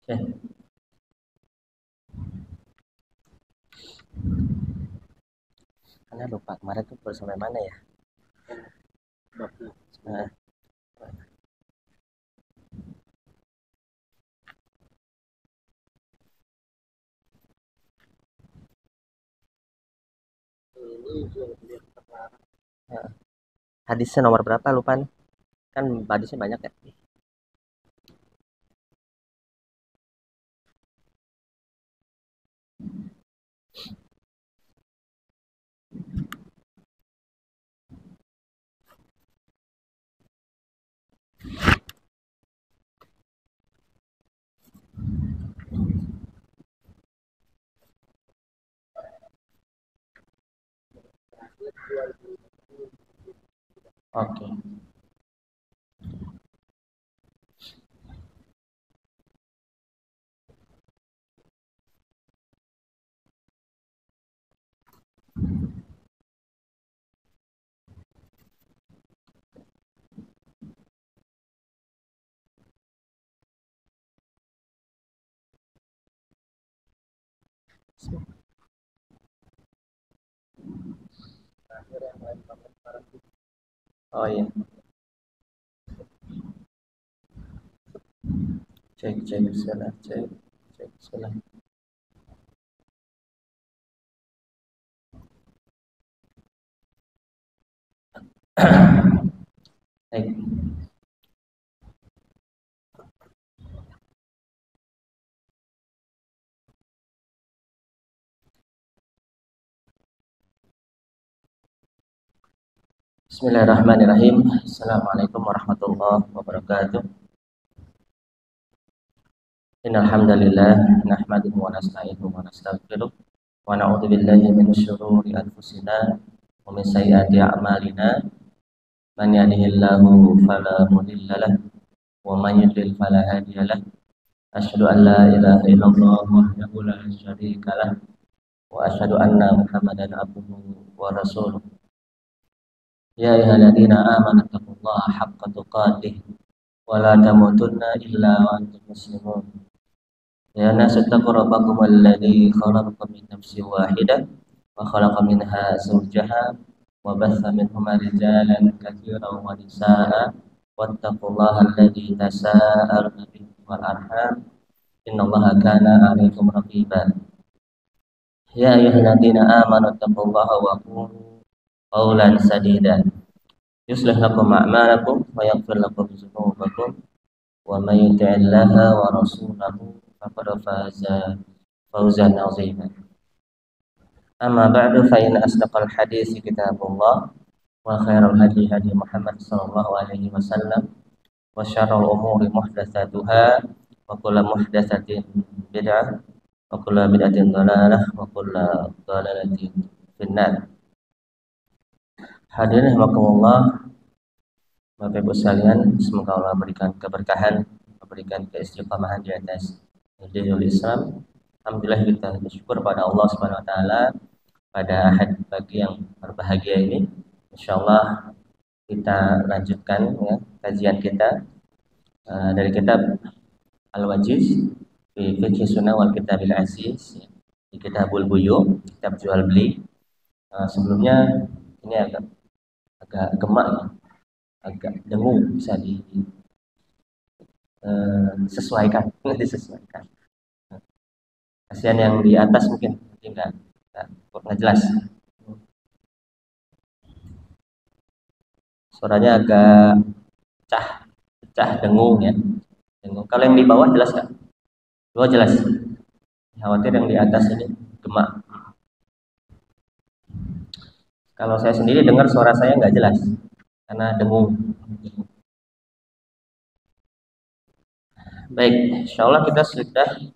Oke, karena lupa kemarin tuh baru sampai mana ya? Nah, hadisnya nomor berapa lupa nih? Kan hadisnya banyak ya. Oke. Oh iya, cek cek sana cek cek sana. Baik. Bismillahirrahmanirrahim. Assalamualaikum warahmatullahi wabarakatuh. Innal hamdalillah nahmaduhu wa nasta'inuhu wa nastaghfiruh wa na'udzu billahi min syururi anfusina wa min sayyiati a'malina. Man yahdihillahu fala mudilla lahu wa man yudlil fala hadiya lahu. Asyhadu an la ilaha illallah wahdahu la syarika lahu wa asyhadu anna Muhammadan abduhu wa rasuluh. Ya ayyuhalladzina amanu taqullaha haqqa tuqatih wa la tamutunna illa wa antum muslimun. Ya nasu taqu rabbakum alladzi khalaqakum min nafsin wahidah وخلق منها زوجها وبث منهما رجالا كثيرا ونساء واتقوا الله الذي تساءلون به والأرحام إن الله كان عليكم رقيبا يا أيها الذين آمنوا اتقوا الله وقولوا قولا سديدا يصلح لكم أعمالكم ويغفر لكم ذنوبكم ومن يطع الله ورسوله فقد فاز فوزا عظيما أما بعد فإن أصدق الحديث كتاب الله وخير الهدي هدي محمد صلى الله عليه وسلم وشر الأمور محدثاتها وكل محدثة بدعة وكل بدعة ضلالة وكل ضلالة في النار. Hadirin rahimakumullah, Bapak Ibu sekalian, semoga Allah berikan keberkahan, memberikan keistiqomahan di atas dinul Islam. Alhamdulillah kita bersyukur pada Allah Subhanahu wa taala pada hari pagi yang berbahagia ini. Insyaallah kita lanjutkan ya, kajian kita dari kitab Al-Wajiz fi Fiqh Sunnah wal Kitabil Aziz, di Kitabul Buyu, kitab jual beli. Sebelumnya ini agak gemak ya, agak dengung, bisa disesuaikan, disesuaikan. Kasihan yang di atas mungkin nggak jelas. Suaranya agak pecah, dengung ya. Dengung. Kalau yang di bawah jelas nggak? Bawah jelas. Khawatir yang di atas ini gemak. Kalau saya sendiri dengar suara saya nggak jelas karena dengung. Baik, insyaallah kita sudah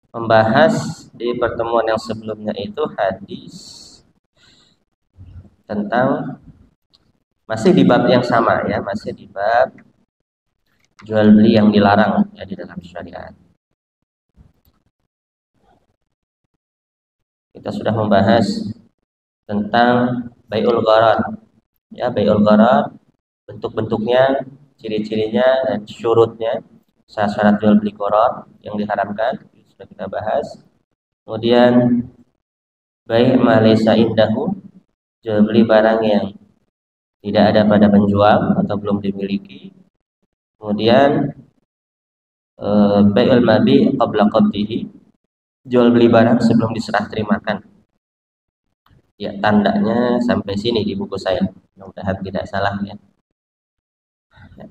membahas di pertemuan yang sebelumnya itu hadis tentang masih di bab yang sama ya, masih di bab jual beli yang dilarang ya di dalam syariat. Kita sudah membahas tentang bai'ul gharar. Ya, bai'ul gharar, bentuk-bentuknya, ciri-cirinya dan syurutnya, syarat jual beli gharar yang diharamkan sudah kita bahas. Kemudian bai' ma laysa indahu, jual beli barang yang tidak ada pada penjual atau belum dimiliki. Kemudian bai'ul mabi' qabla qabdihi, jual beli barang sebelum diserah terimakan. Ya, tandanya sampai sini di buku saya. Mudah-mudahan tidak salah ya.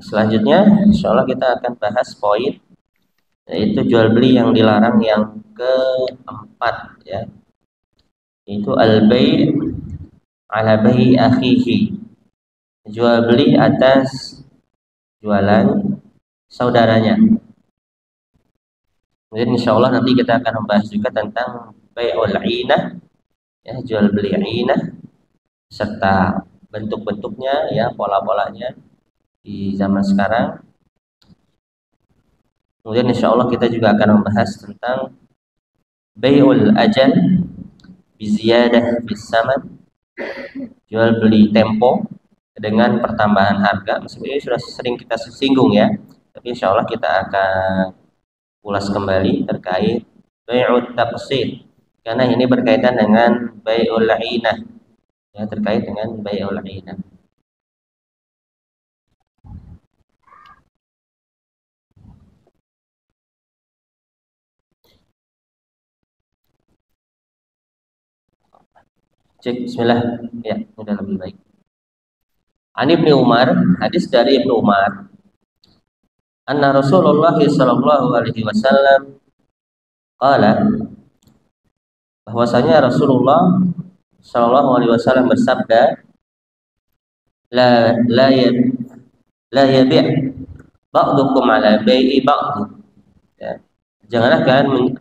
Selanjutnya insyaallah kita akan bahas poin yaitu jual beli yang dilarang yang keempat ya. Itu al-bai' ala bai' akhihi. Jual beli atas jualan saudaranya. Kemudian insyaallah nanti kita akan membahas juga tentang bai'ul 'inah ya, jual beli 'inah serta bentuk-bentuknya ya, pola-polanya di zaman sekarang. Kemudian insyaallah kita juga akan membahas tentang bai'ul ajal bi ziyadah bis saman, jual beli tempo dengan pertambahan harga. Meskipun ini sudah sering kita singgung ya, tapi insyaallah kita akan ulas kembali terkait bai'ut taqsid karena ini berkaitan dengan bai'ul 'inah ya, terkait dengan bai'ul 'inah. Cek bismillah ya, sudah lebih baik. An Ibnu Umar, hadis dari Ibnu Umar, anna Rasulullah sallallahu alaihi wasallam qala, bahwasanya Rasulullah sallallahu alaihi wasallam bersabda, la yabi' ba'dukum ala bai'i ba'd. Ya. Janganlah kalian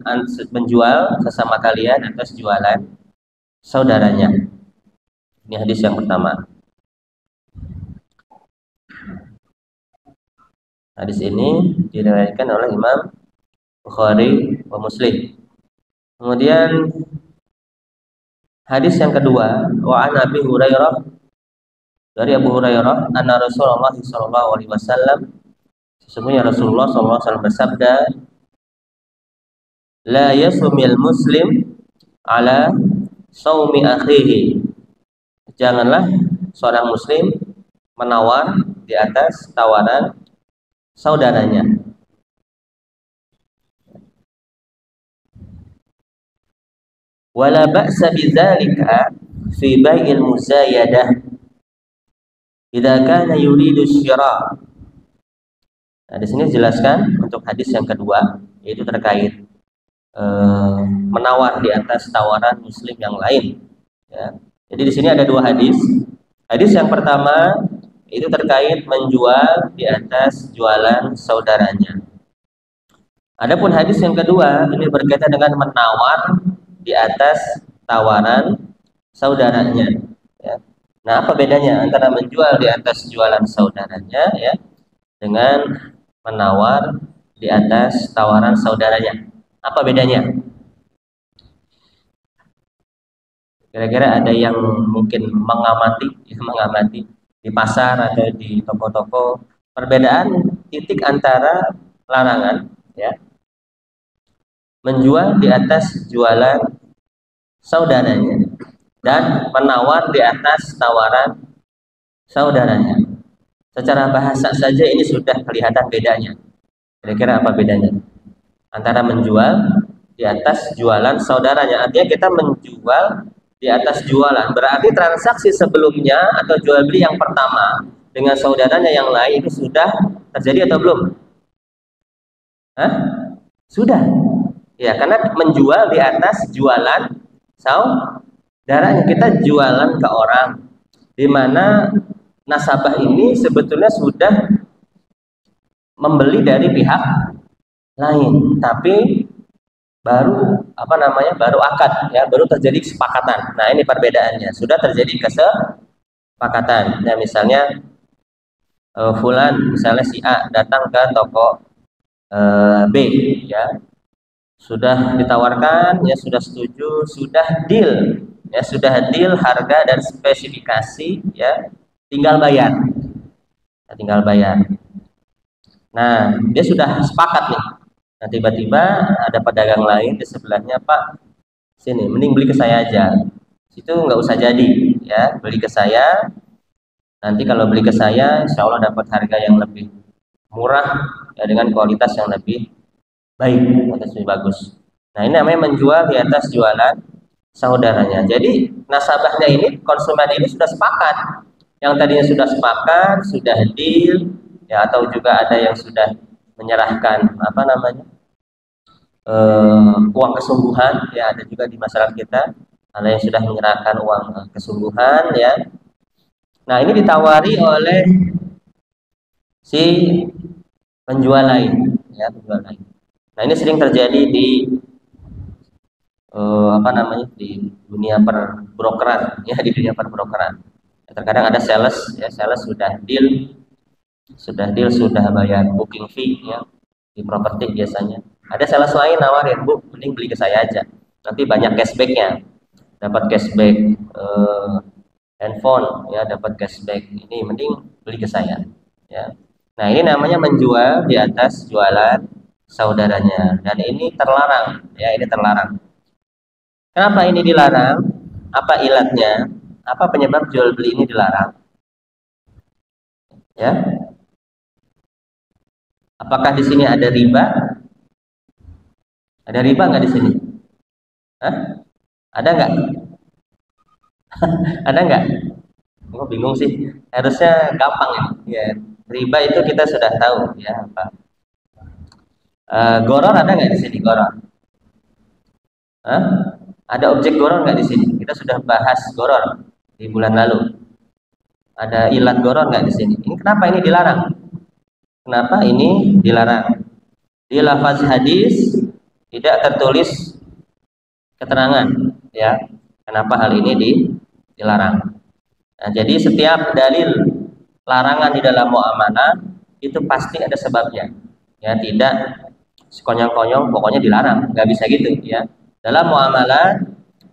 menjual sesama kalian atas jualan saudaranya. Ini hadis yang pertama. Hadis ini diriwayatkan oleh Imam Bukhari wa Muslim. Kemudian hadis yang kedua, wa an Abi Hurairah, dari Abu Hurairah, anna Rasulullah sallallahu alaihi wasallam, sesungguhnya Rasulullah sallallahu alaihi wasallam bersabda, la yasumil muslim ala saumi akhihi. Janganlah seorang muslim menawar di atas tawaran saudaranya. Wala ba'sa bidzalika fi bai'il muzayadah idza kana yuridu syira'. Nah, di sini dijelaskan untuk hadis yang kedua, yaitu terkait menawar di atas tawaran muslim yang lain. Ya. Jadi di sini ada dua hadis. Hadis yang pertama itu terkait menjual di atas jualan saudaranya. Adapun hadis yang kedua ini berkaitan dengan menawar di atas tawaran saudaranya. Ya. Nah, apa bedanya antara menjual di atas jualan saudaranya ya dengan menawar di atas tawaran saudaranya? Apa bedanya? Kira-kira ada yang mungkin mengamati di pasar atau di toko-toko perbedaan titik antara larangan ya menjual di atas jualan saudaranya dan menawar di atas tawaran saudaranya. Secara bahasa saja ini sudah kelihatan bedanya. Kira-kira apa bedanya antara menjual di atas jualan saudaranya? Artinya kita menjual di atas jualan, berarti transaksi sebelumnya atau jual beli yang pertama dengan saudaranya yang lain itu sudah terjadi atau belum? Hah? Sudah. Ya, karena menjual di atas jualan saudaranya. Kita jualan ke orang di mana nasabah ini sebetulnya sudah membeli dari pihak lain, tapi baru baru akad ya, baru terjadi kesepakatan. Nah, ini perbedaannya. Sudah terjadi kesepakatan. Ya, misalnya fulan, misalnya si A datang ke toko B ya. Sudah ditawarkan, ya sudah setuju, sudah deal. Ya, sudah deal harga dan spesifikasi ya. Tinggal bayar. Ya, tinggal bayar. Nah, dia sudah sepakat nih. Nah, tiba-tiba ada pedagang lain di sebelahnya, Pak, sini, mending beli ke saya aja. Situ nggak usah jadi, ya, beli ke saya. Nanti kalau beli ke saya, insya Allah dapat harga yang lebih murah, ya, dengan kualitas yang lebih baik, kualitas lebih bagus. Nah, ini namanya menjual di atas jualan saudaranya. Jadi nasabahnya ini, konsumen ini sudah sepakat. Yang tadinya sudah sepakat, sudah deal, ya, atau juga ada yang sudah menyerahkan uang kesungguhan, ya, ada juga di masyarakat kita ada yang sudah menyerahkan uang kesungguhan ya. Nah, ini ditawari oleh si penjual lain ya, penjual lain. Nah, ini sering terjadi di di dunia perbrokeran ya, di dunia perbrokeran. Terkadang ada sales ya, sales sudah deal, sudah bayar booking fee ya di properti biasanya. Ada sales lain nawarin, Bu, mending beli ke saya aja, tapi banyak cashbacknya, dapat cashback handphone ya, dapat cashback ini, mending beli ke saya ya. Nah, ini namanya menjual di atas jualan saudaranya, dan ini terlarang ya, ini terlarang. Kenapa ini dilarang? Apa ilatnya? Apa penyebab jual beli ini dilarang? Ya. Apakah di sini ada riba? Ada riba nggak di sini? Hah? Ada nggak? Ada nggak? Oh, bingung sih. Harusnya gampang ya. Ya. Riba itu kita sudah tahu ya apa. Goror ada nggak di sini, goror? Hah? Ada objek goror nggak di sini? Kita sudah bahas goror di bulan lalu. Ada ilat goror nggak di sini? Ini kenapa ini dilarang? Kenapa ini dilarang? Di lafaz hadis tidak tertulis keterangan ya, kenapa hal ini dilarang. Nah, jadi setiap dalil larangan di dalam muamalah itu pasti ada sebabnya ya, tidak sekonyong-konyong pokoknya dilarang, nggak bisa gitu ya. Dalam muamalah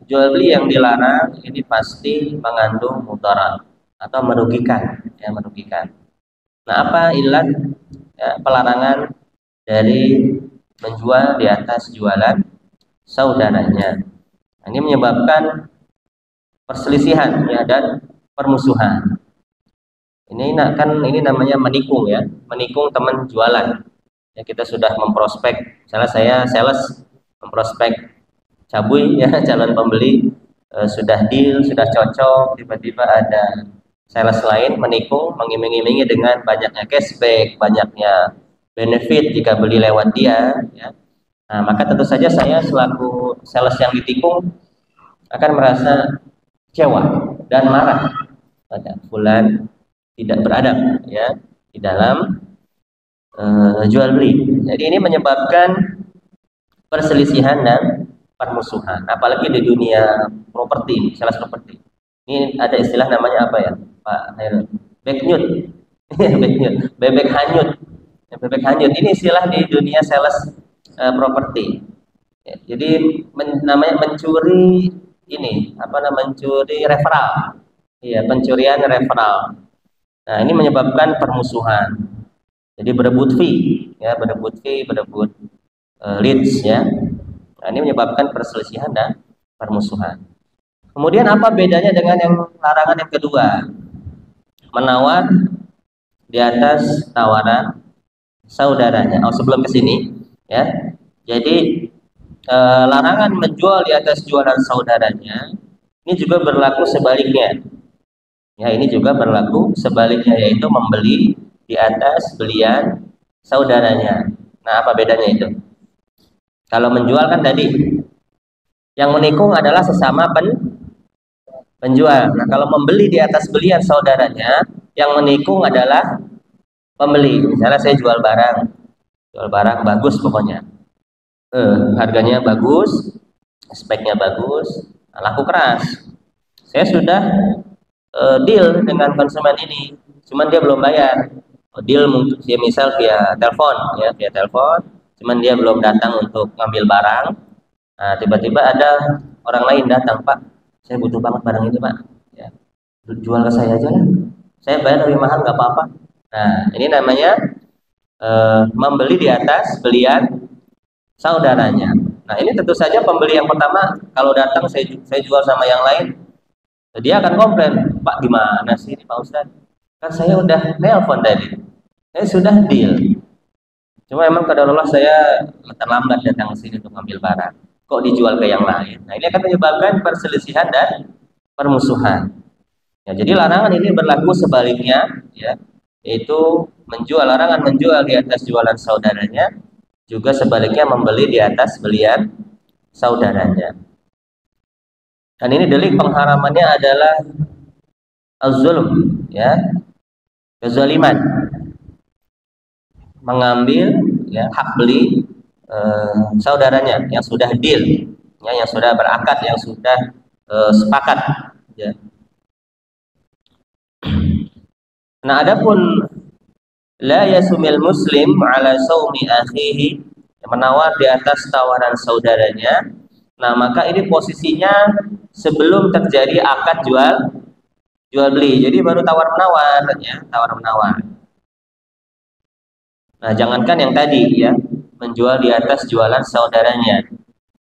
jual beli yang dilarang ini pasti mengandung mudarat atau merugikan ya, merugikan. Nah, apa ilat ya, pelarangan dari menjual di atas jualan saudaranya? Nah, ini menyebabkan perselisihan ya dan permusuhan. Ini namanya menikung ya, menikung teman jualan. Ya, kita sudah memprospek, misalnya saya sales memprospek cabui ya calon pembeli, sudah deal, sudah cocok, tiba-tiba ada sales lain menikung, mengiming-imingi dengan banyaknya cashback, banyaknya benefit jika beli lewat dia ya. Nah, maka tentu saja saya selaku sales yang ditikung akan merasa kecewa dan marah pada fulan tidak beradab ya di dalam jual beli. Jadi ini menyebabkan perselisihan dan permusuhan, apalagi di dunia properti, sales properti. Ini ada istilah namanya apa ya, Pak Hairul? Backnyut, backnyut, bebek hanyut, bebek hanyut. Ini istilah di dunia sales properti. Ya, jadi namanya mencuri ini, apa namanya, mencuri referral. Iya, pencurian referral. Nah, ini menyebabkan permusuhan. Jadi berebut fee, ya, berebut fee, berebut leads, ya. Nah, ini menyebabkan perselisihan dan permusuhan. Kemudian apa bedanya dengan yang larangan yang kedua? Menawar di atas tawaran saudaranya. Oh, sebelum ke sini, ya. Jadi larangan menjual di atas jualan saudaranya ini juga berlaku sebaliknya. Ya, ini juga berlaku sebaliknya, yaitu membeli di atas belian saudaranya. Nah, apa bedanya itu? Kalau menjual kan tadi yang menikung adalah sesama penjual. Nah, kalau membeli di atas belian saudaranya, yang menikung adalah pembeli. Misalnya saya jual barang bagus pokoknya. Harganya bagus, speknya bagus, laku keras. Saya sudah deal dengan konsumen ini, cuman dia belum bayar. Deal mungkin dia misal via telepon, ya, via telepon, cuman dia belum datang untuk ngambil barang. Nah, tiba-tiba ada orang lain datang, Pak, saya butuh banget barang ini, Pak. Ya, jual ke saya aja lah. Saya bayar lebih mahal nggak apa-apa. Nah, ini namanya membeli di atas belian saudaranya. Nah, ini tentu saja pembeli yang pertama kalau datang saya jual sama yang lain, dia akan komplain, Pak, gimana sih ini Pak Ustadz? Kan saya udah nelpon tadi, saya sudah deal. Cuma emang kadang-kadang saya terlambat datang ke sini untuk ambil barang. Kok dijual ke yang lain? Nah, ini akan menyebabkan perselisihan dan permusuhan. Ya, jadi larangan ini berlaku sebaliknya, ya, yaitu larangan menjual di atas jualan saudaranya, juga sebaliknya membeli di atas belian saudaranya. Dan ini delik pengharamannya adalah az-zulm, ya, kezaliman, mengambil ya hak beli saudaranya yang sudah deal, ya, yang sudah berakad, yang sudah sepakat, ya. Nah, adapun la yasumil muslim ala saumi akhihi, menawar di atas tawaran saudaranya. Nah, maka ini posisinya sebelum terjadi akad jual beli. Jadi baru tawar menawar, ya, tawar menawar. Nah, jangankan yang tadi, ya, menjual di atas jualan saudaranya,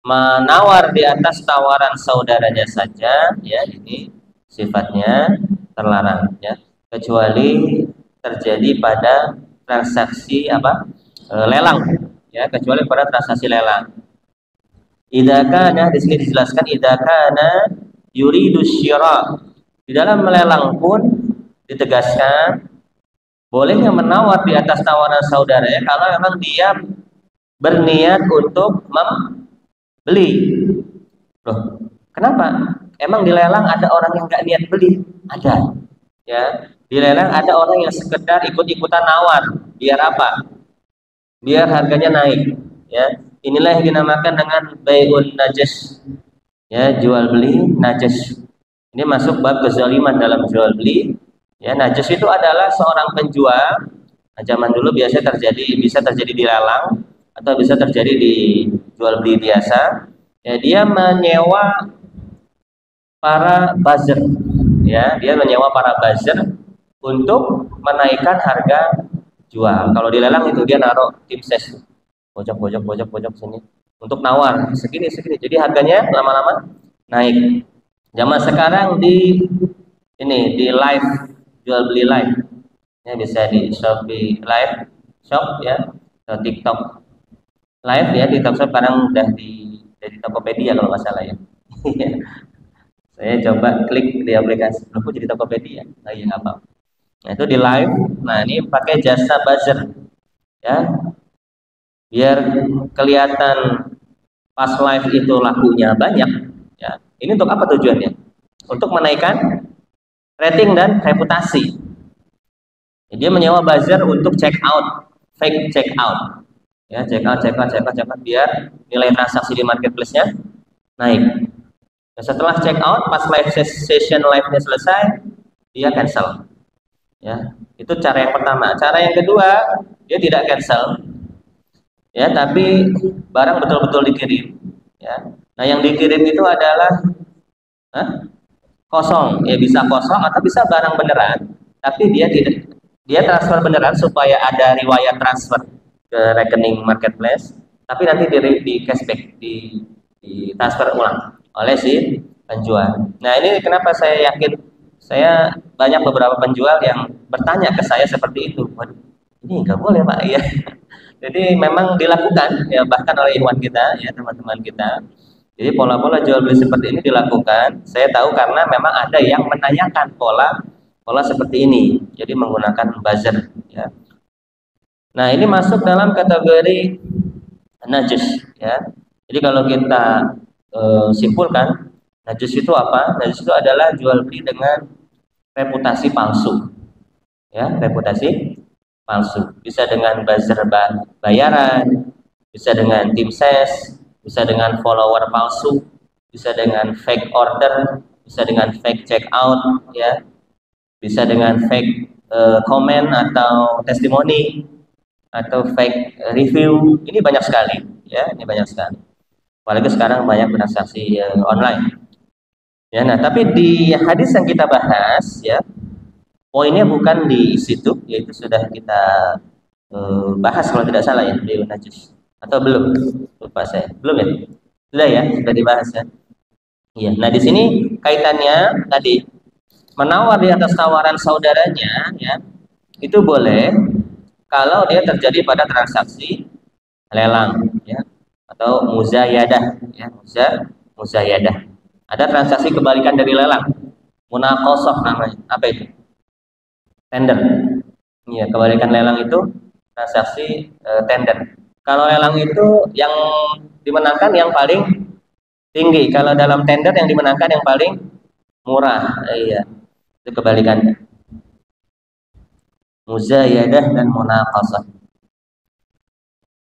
menawar di atas tawaran saudaranya saja, ya, ini sifatnya terlarang, ya, kecuali terjadi pada transaksi lelang, ya, kecuali pada transaksi lelang. Idza kana, di sini dijelaskan idza kana yuridu syira. Di dalam melelang pun ditegaskan bolehnya menawar di atas tawaran saudaranya kalau memang dia berniat untuk membeli. Loh, kenapa? Emang di lelang ada orang yang nggak niat beli? Ada. Ya, di lelang ada orang yang sekedar ikut-ikutan nawar. Biar apa? Biar harganya naik. Ya, inilah yang dinamakan dengan bai'un najas. Ya, jual beli najas. Ini masuk bab kezaliman dalam jual beli. Ya, najas itu adalah seorang penjual. Nah, zaman dulu bisa terjadi di lelang atau bisa terjadi di jual beli biasa. Ya, dia menyewa para buzzer. Ya, dia menyewa para buzzer untuk menaikkan harga jual. Kalau di lelang itu dia naruh tim ses, pojok sini untuk nawar segini. Jadi harganya lama-lama naik. Zaman sekarang di ini di live, jual beli live. Ya, bisa di Shopee live shop ya, atau TikTok live ya. TikTok shop sekarang udah di Tokopedia kalau nggak salah ya. Saya coba klik di aplikasi, aku jadi Tokopedia. Oh iya nggak apa. Nah, itu di live. Nah, ini pakai jasa buzzer ya, biar kelihatan pas live itu lakunya banyak ya. Ini untuk apa tujuannya? Untuk menaikkan rating dan reputasi. Dia menyewa buzzer untuk check out, fake check out. Ya, check out biar nilai transaksi di marketplace-nya naik. Dan setelah check out, pas live session live-nya selesai, dia cancel. Ya, itu cara yang pertama. Cara yang kedua, dia tidak cancel, ya, tapi barang betul-betul dikirim. Ya. Nah, yang dikirim itu adalah kosong, ya bisa kosong atau bisa barang beneran, tapi dia transfer beneran supaya ada riwayat transfer ke rekening marketplace, tapi nanti di cashback, di transfer ulang oleh si penjual. Nah, ini kenapa saya yakin, saya banyak beberapa penjual yang bertanya ke saya seperti itu. Waduh, ini nggak boleh Pak ya. Jadi memang dilakukan ya, bahkan oleh ikhwan kita ya, teman-teman kita. Jadi pola-pola jual beli seperti ini dilakukan. Saya tahu karena memang ada yang menanyakan pola seperti ini. Jadi menggunakan buzzer ya. Nah, ini masuk dalam kategori najis ya. Jadi kalau kita simpulkan, najis itu apa? Najis itu adalah jual beli dengan reputasi palsu. Ya, reputasi palsu. Bisa dengan buzzer bayaran, bisa dengan tim ses, bisa dengan follower palsu, bisa dengan fake order, bisa dengan fake check out ya, bisa dengan fake komen atau testimoni atau fake review. Ini banyak sekali ya, ini banyak sekali. Apalagi sekarang banyak transaksi online. Ya, nah tapi di hadis yang kita bahas ya, poinnya bukan di situ, yaitu sudah kita bahas kalau tidak salah ya, di najis atau belum, lupa saya, belum ya, sudah ya, sudah dibahas ya. Iya, nah di sini kaitannya tadi menawar di atas tawaran saudaranya ya, itu boleh kalau dia terjadi pada transaksi lelang ya, atau muzayadah ya, muzayadah. Ada transaksi kebalikan dari lelang, munaqashah namanya. Apa itu? Tender. Iya, kebalikan lelang itu transaksi tender. Kalau lelang itu yang dimenangkan yang paling tinggi. Kalau dalam tender yang dimenangkan yang paling murah. Iya, itu kebalikannya. Muzayadah dan munaqashah.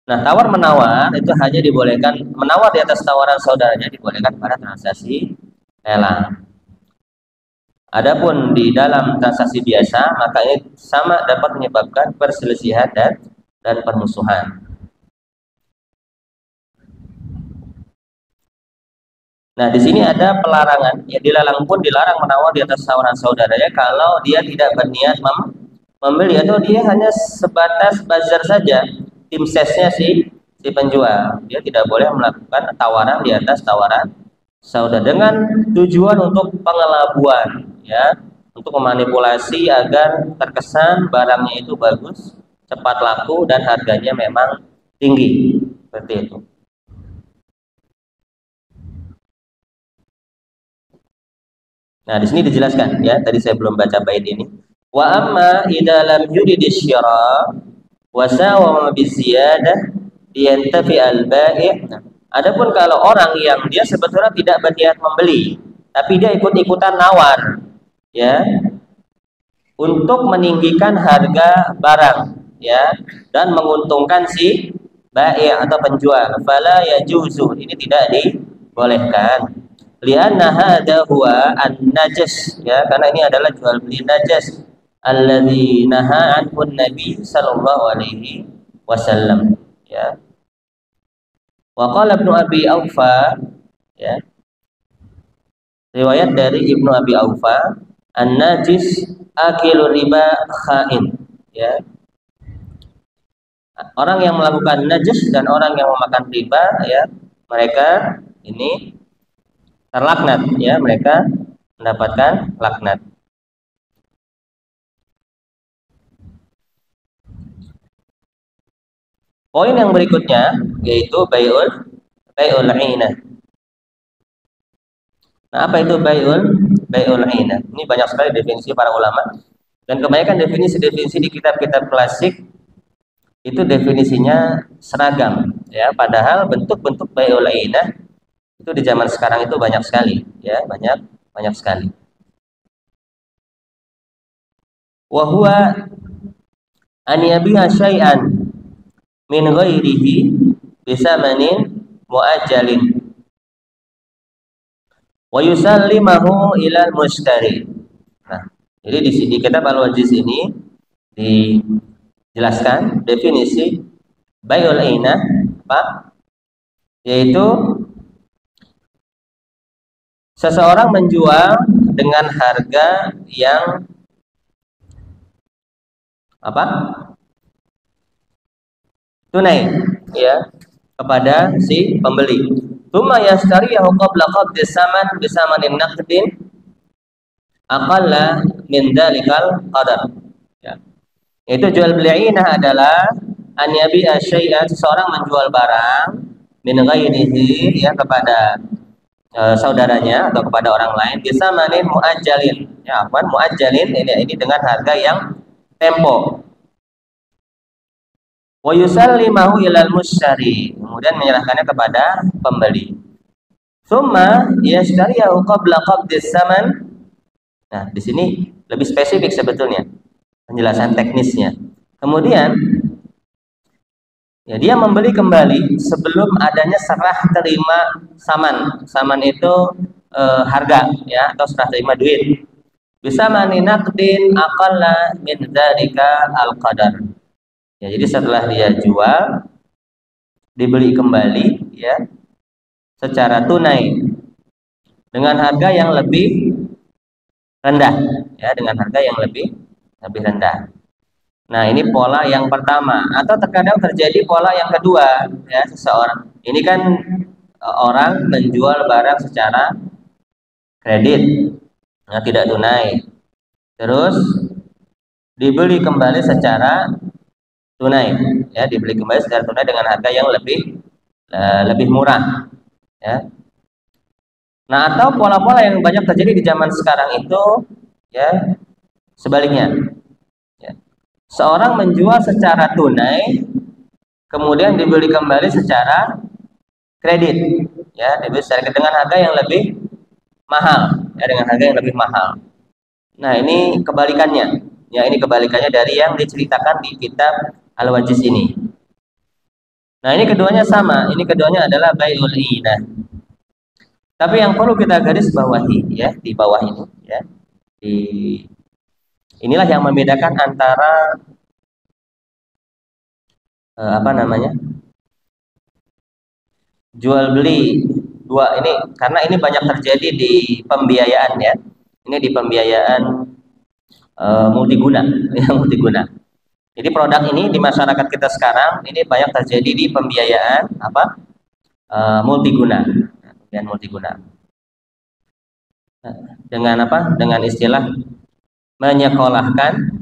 Nah, tawar menawar itu hanya dibolehkan, menawar di atas tawaran saudaranya dibolehkan pada transaksi lelang. Adapun di dalam transaksi biasa, maka ini sama dapat menyebabkan perselisihan dan permusuhan. Nah, di sini ada pelarangan. Ya, dilarang pun dilarang menawar di atas tawaran saudaranya kalau dia tidak berniat membeli atau dia hanya sebatas buzzer saja, tim sesnya si penjual. Dia tidak boleh melakukan tawaran di atas tawaran saudara dengan tujuan untuk pengelabuan, ya, untuk memanipulasi agar terkesan barangnya itu bagus, cepat laku dan harganya memang tinggi, seperti itu. Nah, di sini dijelaskan ya, tadi saya belum baca bait ini. Wa amma idza lam yuridis syira wa sawama biziyadah yantafi al-bai'. Nah, adapun kalau orang yang dia sebetulnya tidak berniat membeli, tapi dia ikut-ikutan nawar ya, untuk meninggikan harga barang ya, dan menguntungkan si bai' atau penjual, fala yajuzu, ini tidak dibolehkan. Lianna hadza huwa an-najas ya, karena ini adalah jual beli najas alladzi naha anhu Nabi sallallahu alaihi wasallam ya. Wa qala Ibnu Abi Aufa ya, riwayat dari Ibnu Abi Aufa, an-najis akilu riba khain ya. Orang yang melakukan najis dan orang yang memakan riba ya, mereka ini terlaknat, ya, mereka mendapatkan laknat. Poin yang berikutnya yaitu bai'ul 'ainah. Nah, apa itu bai'ul 'ainah? Ini banyak sekali definisi para ulama, dan kebanyakan definisi-definisi di kitab-kitab klasik itu definisinya seragam, ya, padahal bentuk-bentuk bai'ul 'ainah itu di zaman sekarang itu banyak sekali, ya, banyak banyak sekali. Wa huwa an yabiha syai'an min ghairihi bisamanin muajjalin wa yusallimahu ilal mushtari. Nah, jadi di sini kitab Al-Wajiz ini dijelaskan definisi bai'ul 'ainah apa? Yaitu seseorang menjual dengan harga yang apa? Tunai, ya, kepada si pembeli. Tsumma yashtariyahu qabla qabdi saman bisamanin naqdin aqalla min dalikal qadar. Ya. Itu jual beli inah adalah an yabi'a syai'an, seseorang menjual barang min ghairihi, ya, kepada saudaranya atau kepada orang lain bisamanin muajjalin. Ya, apa? Muajjalin ini dengan harga yang tempo. Wa yusallimahu ilal mushtari, kemudian menyerahkannya kepada pembeli. Tsumma yashtariyahu qabla qabdis saman. Nah, di sini lebih spesifik sebetulnya penjelasan teknisnya. Kemudian, ya, dia membeli kembali sebelum adanya serah terima saman. Saman itu harga, ya, atau serah terima duit. Bisa maninaqdin aqalla min dzalika al-qadar. Ya, jadi setelah dia jual, dibeli kembali, ya, secara tunai dengan harga yang lebih rendah, ya, dengan harga yang lebih rendah. Nah, ini pola yang pertama, atau terkadang terjadi pola yang kedua, ya, seseorang. Ini kan orang menjual barang secara kredit, nah, tidak tunai. Terus dibeli kembali secara tunai, ya, dibeli kembali secara tunai dengan harga yang lebih murah, ya. Nah, atau pola-pola yang banyak terjadi di zaman sekarang itu, ya, sebaliknya, ya. Seorang menjual secara tunai, kemudian dibeli kembali secara kredit, ya, dibeli secara dengan harga yang lebih mahal, ya, dengan harga yang lebih mahal. Nah, ini kebalikannya, ya, ini kebalikannya dari yang diceritakan di kitab Al-Wajiz ini. Nah, ini keduanya sama, ini keduanya adalah bai'ul 'ainah. Tapi yang perlu kita garis bawahi, ya, di bawah ini, ya, inilah yang membedakan antara apa namanya, jual beli dua ini, karena ini banyak terjadi di pembiayaan, ya. Ini di pembiayaan multiguna, ya, multiguna. Jadi produk ini di masyarakat kita sekarang ini banyak terjadi di pembiayaan apa? Multiguna, pembiayaan multiguna. Dengan apa? Dengan istilah menyekolahkan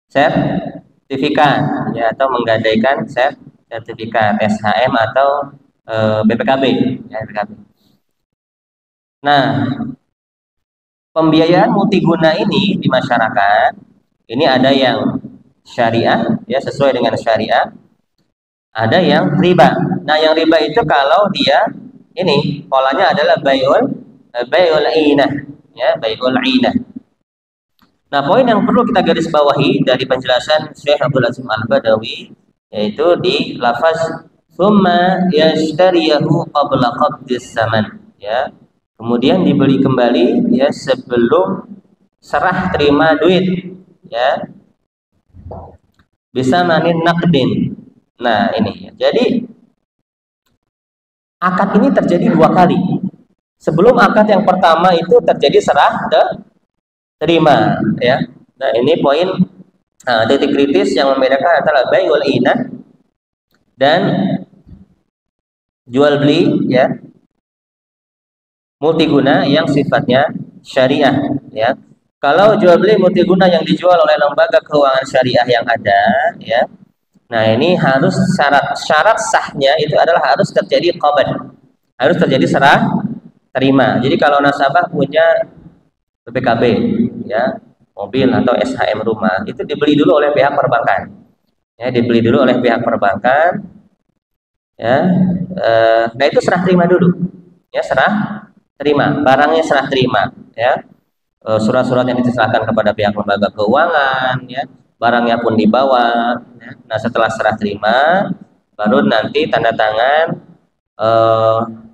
sertifikat, ya, atau menggadaikan sertifikat SHM atau BPKB, ya, BPKB. Nah, pembiayaan multiguna ini di masyarakat ini ada yang syariah, ya, sesuai dengan syariah, ada yang riba. Nah, yang riba itu kalau dia ini polanya adalah bai'ul 'ainah, ya, bai'ul 'ainah. Nah, poin yang perlu kita garis bawahi dari penjelasan Syekh Abdul Azim Al-Badawi yaitu di lafaz tsumma yashtariyahu qabla qabdis saman, ya. Kemudian dibeli kembali, ya, sebelum serah terima duit, ya, bisa manin naqdin. Nah, ini, ya. Jadi akad ini terjadi dua kali. Sebelum akad yang pertama itu terjadi serah terima, ya. Nah, ini poin titik kritis yang membedakan antara bai'ul 'ainah dan jual beli, ya, multiguna yang sifatnya syariah, ya. Kalau jual beli multiguna yang dijual oleh lembaga keuangan syariah yang ada, ya. Nah, ini harus syarat sahnya itu adalah harus terjadi qabad. Harus terjadi serah terima. Jadi kalau nasabah punya BPKB, ya, mobil atau SHM rumah, itu dibeli dulu oleh pihak perbankan. Ya, dibeli dulu oleh pihak perbankan, ya. Nah, itu serah terima dulu. Ya, serah terima. Barangnya serah terima, ya. Surat-surat yang diserahkan kepada pihak lembaga keuangan, ya, barangnya pun dibawa, ya. Nah, setelah serah terima baru nanti tanda tangan,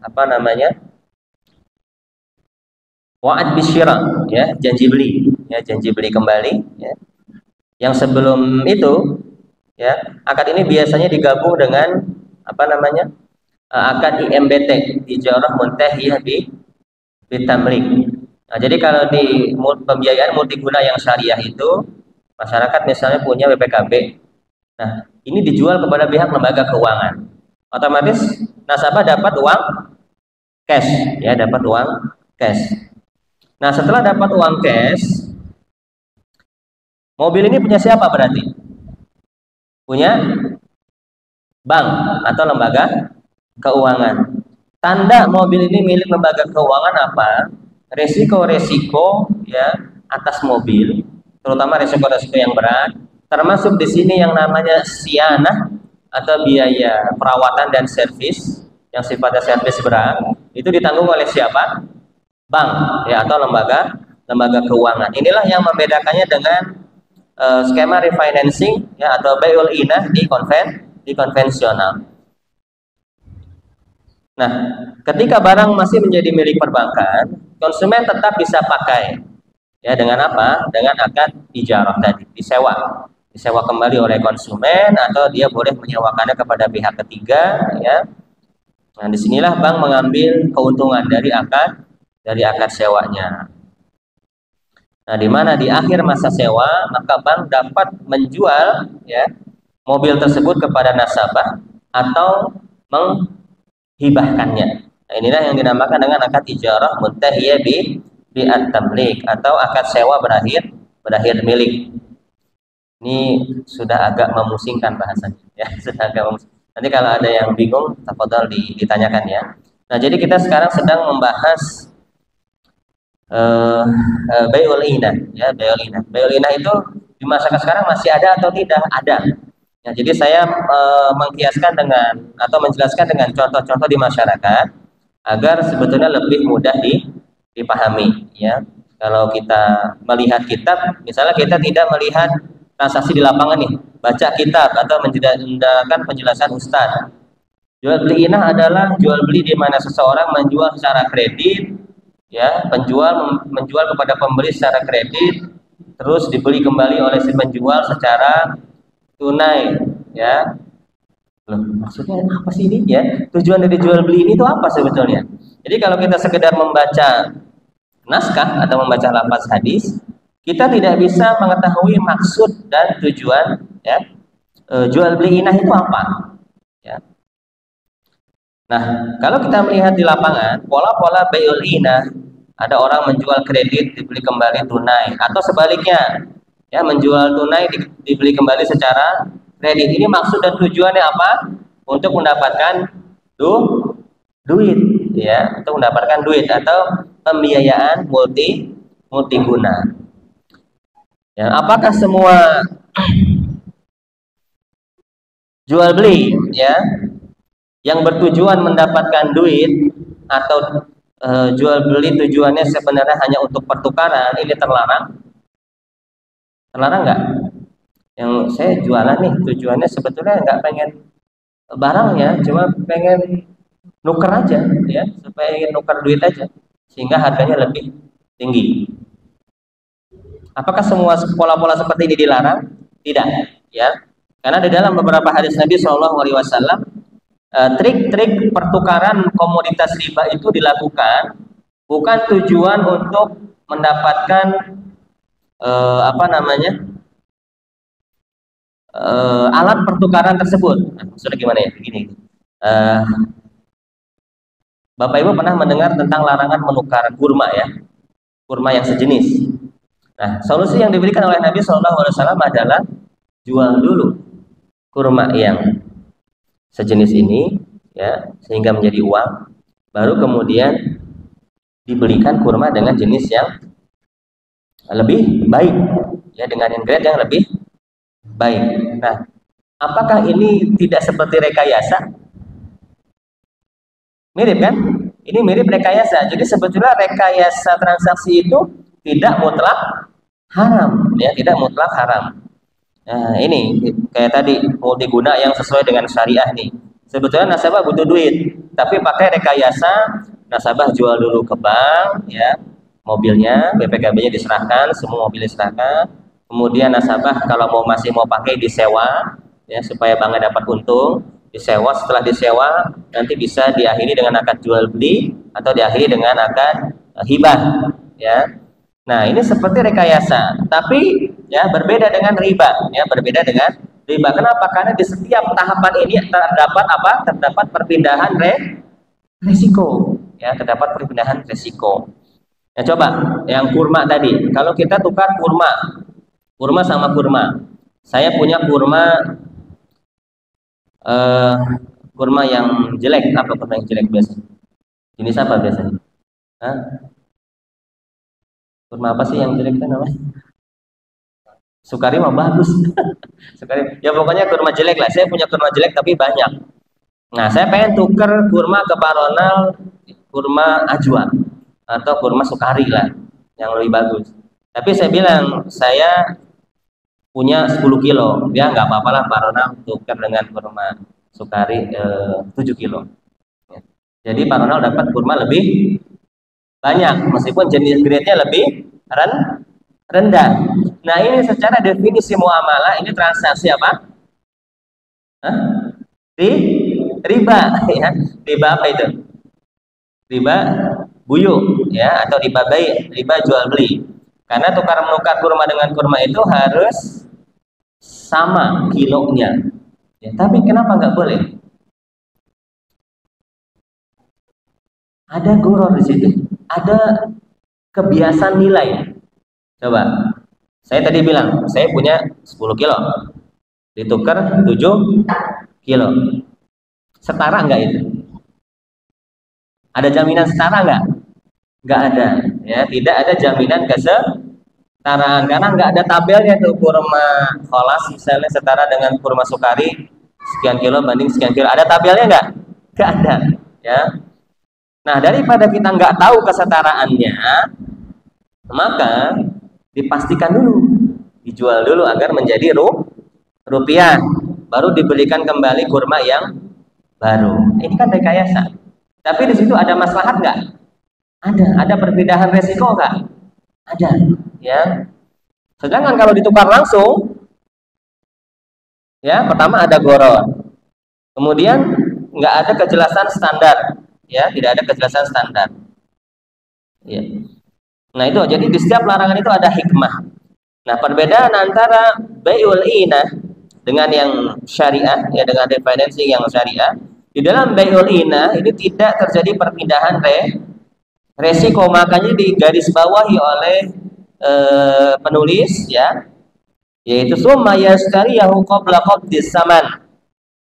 apa namanya, wa'ad bisyira, ya, janji beli, ya, janji beli kembali, ya. Yang sebelum itu, ya, akad ini biasanya digabung dengan apa namanya, akad IMBT, ijarah muntahiyah bitamlik. Nah, jadi kalau di pembiayaan multiguna yang syariah itu, masyarakat misalnya punya BPKB. Nah, ini dijual kepada pihak lembaga keuangan. Otomatis nasabah dapat uang cash, ya, dapat uang cash. Nah, setelah dapat uang cash, mobil ini punya siapa berarti? Punya bank atau lembaga keuangan. Tanda mobil ini milik lembaga keuangan apa? Resiko-resiko, ya, atas mobil, terutama resiko-resiko yang berat, termasuk di sini yang namanya sianah atau biaya perawatan dan servis yang sifatnya servis berat, itu ditanggung oleh siapa? Bank, ya, atau lembaga keuangan. Inilah yang membedakannya dengan skema refinancing, ya, atau bai'ul inah di konvensional. Nah, ketika barang masih menjadi milik perbankan, konsumen tetap bisa pakai, ya, dengan apa? Dengan akad ijarah tadi, disewa kembali oleh konsumen atau dia boleh menyewakannya kepada pihak ketiga, ya. Nah, disinilah bank mengambil keuntungan dari akad sewanya. Nah, di mana di akhir masa sewa maka bank dapat menjual, ya, mobil tersebut kepada nasabah atau hibahkannya. Nah, inilah yang dinamakan dengan akad ijarah muntahiyah bi at-tamlik atau akad sewa berakhir milik. Ini sudah agak memusingkan bahasanya, ya, sudah agak memusingkan. Nanti kalau ada yang bingung, tafadhol ditanyakan, ya. Nah, jadi kita sekarang sedang membahas bai'ul inah, ya, bai'ul inah. Bai'ul inah itu di masyarakat sekarang masih ada atau tidak? Ada. Ya, jadi saya mengkiaskan dengan atau menjelaskan dengan contoh-contoh di masyarakat agar sebetulnya lebih mudah dipahami, ya. Kalau kita melihat kitab, misalnya kita tidak melihat transaksi di lapangan nih, baca kitab atau mendengarkan penjelasan ustaz. Jual beli inah adalah jual beli di mana seseorang menjual secara kredit, ya, penjual menjual kepada pembeli secara kredit, terus dibeli kembali oleh si penjual secara tunai, ya. Loh, maksudnya apa sih ini, ya? Tujuan dari jual beli ini itu apa sebetulnya? Jadi kalau kita sekedar membaca naskah atau membaca lafaz hadis, kita tidak bisa mengetahui maksud dan tujuan, ya, jual beli inah itu apa, ya. Nah, kalau kita melihat di lapangan pola-pola bai'ul inah, ada orang menjual kredit dibeli kembali tunai atau sebaliknya, ya, menjual tunai dibeli kembali secara kredit. Ini maksud dan tujuannya apa? Untuk mendapatkan duit, ya, untuk mendapatkan duit atau pembiayaan multiguna. Ya, apakah semua jual beli, ya, yang bertujuan mendapatkan duit atau jual beli tujuannya sebenarnya hanya untuk pertukaran, ini terlarang? Terlarang nggak? Yang saya jualan nih tujuannya sebetulnya nggak pengen barangnya, cuma pengen nuker aja, ya, supaya ingin nuker duit aja sehingga harganya lebih tinggi. Apakah semua pola-pola seperti ini dilarang? Tidak, ya. Karena di dalam beberapa hadis Nabi Shallallahu Alaihi Wasallam, trik-trik pertukaran komoditas riba itu dilakukan bukan tujuan untuk mendapatkan apa namanya, alat pertukaran tersebut. Nah, maksudnya gimana ya? Begini, Bapak Ibu pernah mendengar tentang larangan menukar kurma ya, kurma yang sejenis. Nah, solusi yang diberikan oleh Nabi SAW adalah jual dulu kurma yang sejenis ini ya, sehingga menjadi uang, baru kemudian dibelikan kurma dengan jenis yang lebih baik ya, dengan yang grade yang lebih baik. Nah, apakah ini tidak seperti rekayasa? Mirip kan? Ini mirip rekayasa. Jadi sebetulnya rekayasa transaksi itu tidak mutlak haram, ya, tidak mutlak haram. Nah, ini kayak tadi multiguna yang sesuai dengan syariah nih. Sebetulnya nasabah butuh duit, tapi pakai rekayasa, nasabah jual dulu ke bank, ya, mobilnya, BPKB-nya diserahkan, semua mobil diserahkan. Kemudian nasabah kalau masih mau pakai disewa, ya, supaya banknya dapat untung. Disewa, setelah disewa nanti bisa diakhiri dengan akad jual beli atau diakhiri dengan akad hibah, ya. Nah, ini seperti rekayasa, tapi ya berbeda dengan riba, ya, berbeda dengan riba. Kenapa? Karena di setiap tahapan ini terdapat apa? Terdapat perpindahan resiko, ya, terdapat perpindahan resiko. Ya, coba yang kurma tadi, kalau kita tukar kurma sama kurma. Saya punya kurma yang jelek. Apa kurma yang jelek biasanya? Jenis apa biasanya? Hah? Kurma apa sih yang jelek itu namanya? Sukari mah bagus. Sukari. Ya pokoknya kurma jelek lah. Saya punya kurma jelek tapi banyak. Nah, saya pengen tuker kurma ke Pak Ronald, kurma ajwa atau kurma sukari lah yang lebih bagus. Tapi saya bilang saya punya 10 kilo. Ya nggak apa-apa lah Pak Ronald tuker dengan kurma sukari 7 kilo. Ya. Jadi Pak Ronald dapat kurma lebih banyak meskipun jenis grade-nya lebih rendah. Nah, ini secara definisi muamalah ini transaksi apa? Hah? Riba ya. Riba apa itu? Riba buyuk ya, atau riba bai, riba jual beli. Karena tukar menukar kurma dengan kurma itu harus sama kilonya. Ya, tapi kenapa nggak boleh? Ada guror di situ. Ada kebiasaan nilai. Coba. Saya tadi bilang, saya punya 10 kilo. Ditukar 7 kilo. Setara nggak itu? Ada jaminan setara nggak? Nggak ada. Ya, tidak ada jaminan kesetaraan karena nggak ada tabelnya tuh kurma kholas misalnya setara dengan kurma sukari sekian kilo banding sekian kilo. Ada tabelnya nggak? Nggak ada. Ya. Nah, daripada kita nggak tahu kesetaraannya, maka dipastikan dulu, dijual dulu agar menjadi rupiah, baru dibelikan kembali kurma yang baru. Ini kan rekayasa. Tapi di situ ada maslahat nggak? Ada perpindahan resiko nggak? Ada, ya. Sedangkan kalau ditukar langsung, ya pertama ada gharar, kemudian nggak ada kejelasan standar, ya, tidak ada kejelasan standar. Ya. Nah itu, jadi di setiap larangan itu ada hikmah. Nah perbedaan antara bai'ul inah dengan yang syariah, ya, dengan definisi yang syariah, di dalam bai'ul inah ini tidak terjadi perpindahan resiko, makanya digarisbawahi oleh penulis, ya, yaitu summa yashtariyahu qabla qabdis saman,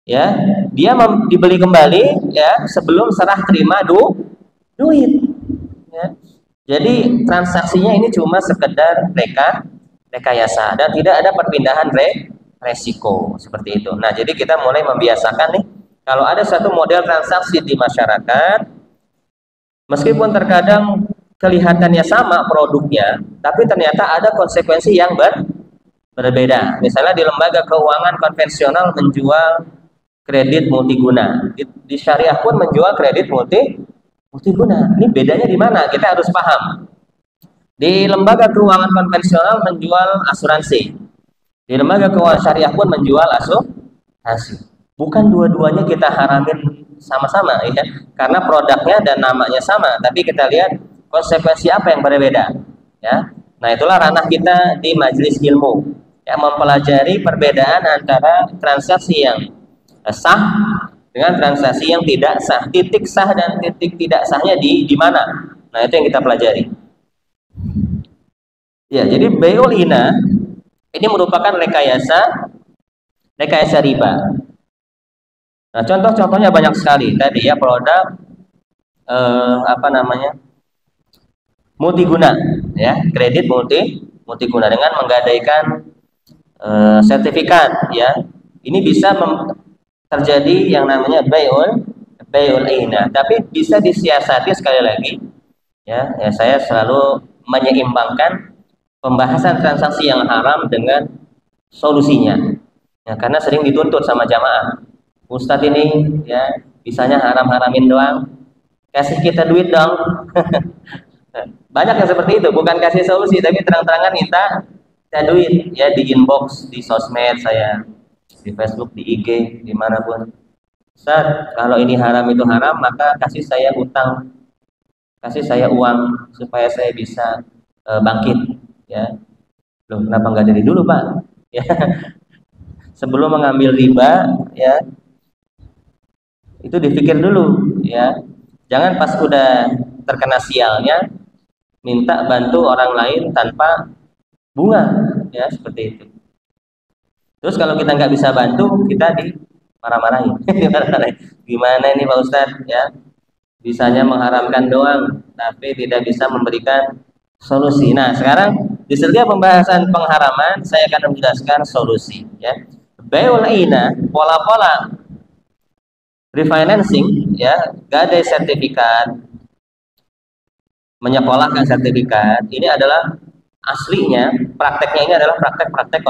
ya, dia dibeli kembali, ya, sebelum serah terima duit, ya. Jadi transaksinya ini cuma sekedar rekayasa dan tidak ada perpindahan resiko seperti itu. Nah, jadi kita mulai membiasakan nih, kalau ada satu model transaksi di masyarakat, meskipun terkadang kelihatannya sama produknya, tapi ternyata ada konsekuensi yang berbeda. Misalnya di lembaga keuangan konvensional menjual kredit multiguna, di syariah pun menjual kredit multiguna. Ini bedanya di mana? Kita harus paham. Di lembaga keuangan konvensional menjual asuransi, di lembaga keuangan syariah pun menjual asuransi. Bukan dua-duanya kita haramin sama-sama, ya, karena produknya dan namanya sama, tapi kita lihat konsekuensi apa yang berbeda, ya. Nah, itulah ranah kita di majelis ilmu, ya, mempelajari perbedaan antara transaksi yang sah dengan transaksi yang tidak sah. Titik sah dan titik tidak sahnya di mana? Nah, itu yang kita pelajari. Ya, jadi bai'ul ina ini merupakan rekayasa riba. Nah, contoh-contohnya banyak sekali. Tadi ya produk multiguna, ya, kredit multiguna dengan menggadaikan sertifikat, ya. Ini bisa terjadi yang namanya bai'ul ina, tapi bisa disiasati sekali lagi. Ya, saya selalu menyeimbangkan pembahasan transaksi yang haram dengan solusinya. Ya, karena sering dituntut sama jamaah, Ustadz ini ya bisanya haram-haramin doang, kasih kita duit dong. Banyak yang seperti itu, bukan kasih solusi tapi terang-terangan minta duit, ya, di inbox, di sosmed saya, di Facebook, di IG, dimanapun. Ustadz, kalau ini haram itu haram, maka kasih saya utang, kasih saya uang supaya saya bisa bangkit, ya. Loh, kenapa nggak dari dulu, Pak? Ya, sebelum mengambil riba, ya, itu dipikir dulu, ya. Jangan pas udah terkena sialnya minta bantu orang lain tanpa bunga, ya, seperti itu. Terus kalau kita nggak bisa bantu, kita dimarah-marahin. Gimana ini Pak Ustadz, ya, bisanya mengharamkan doang tapi tidak bisa memberikan solusi. Nah, sekarang di setiap pembahasan pengharaman saya akan menjelaskan solusi, ya. Bai'ul ina, pola-pola refinancing, ya, gadai sertifikat, menyekolahkan sertifikat, ini adalah aslinya, prakteknya ini adalah praktek-praktek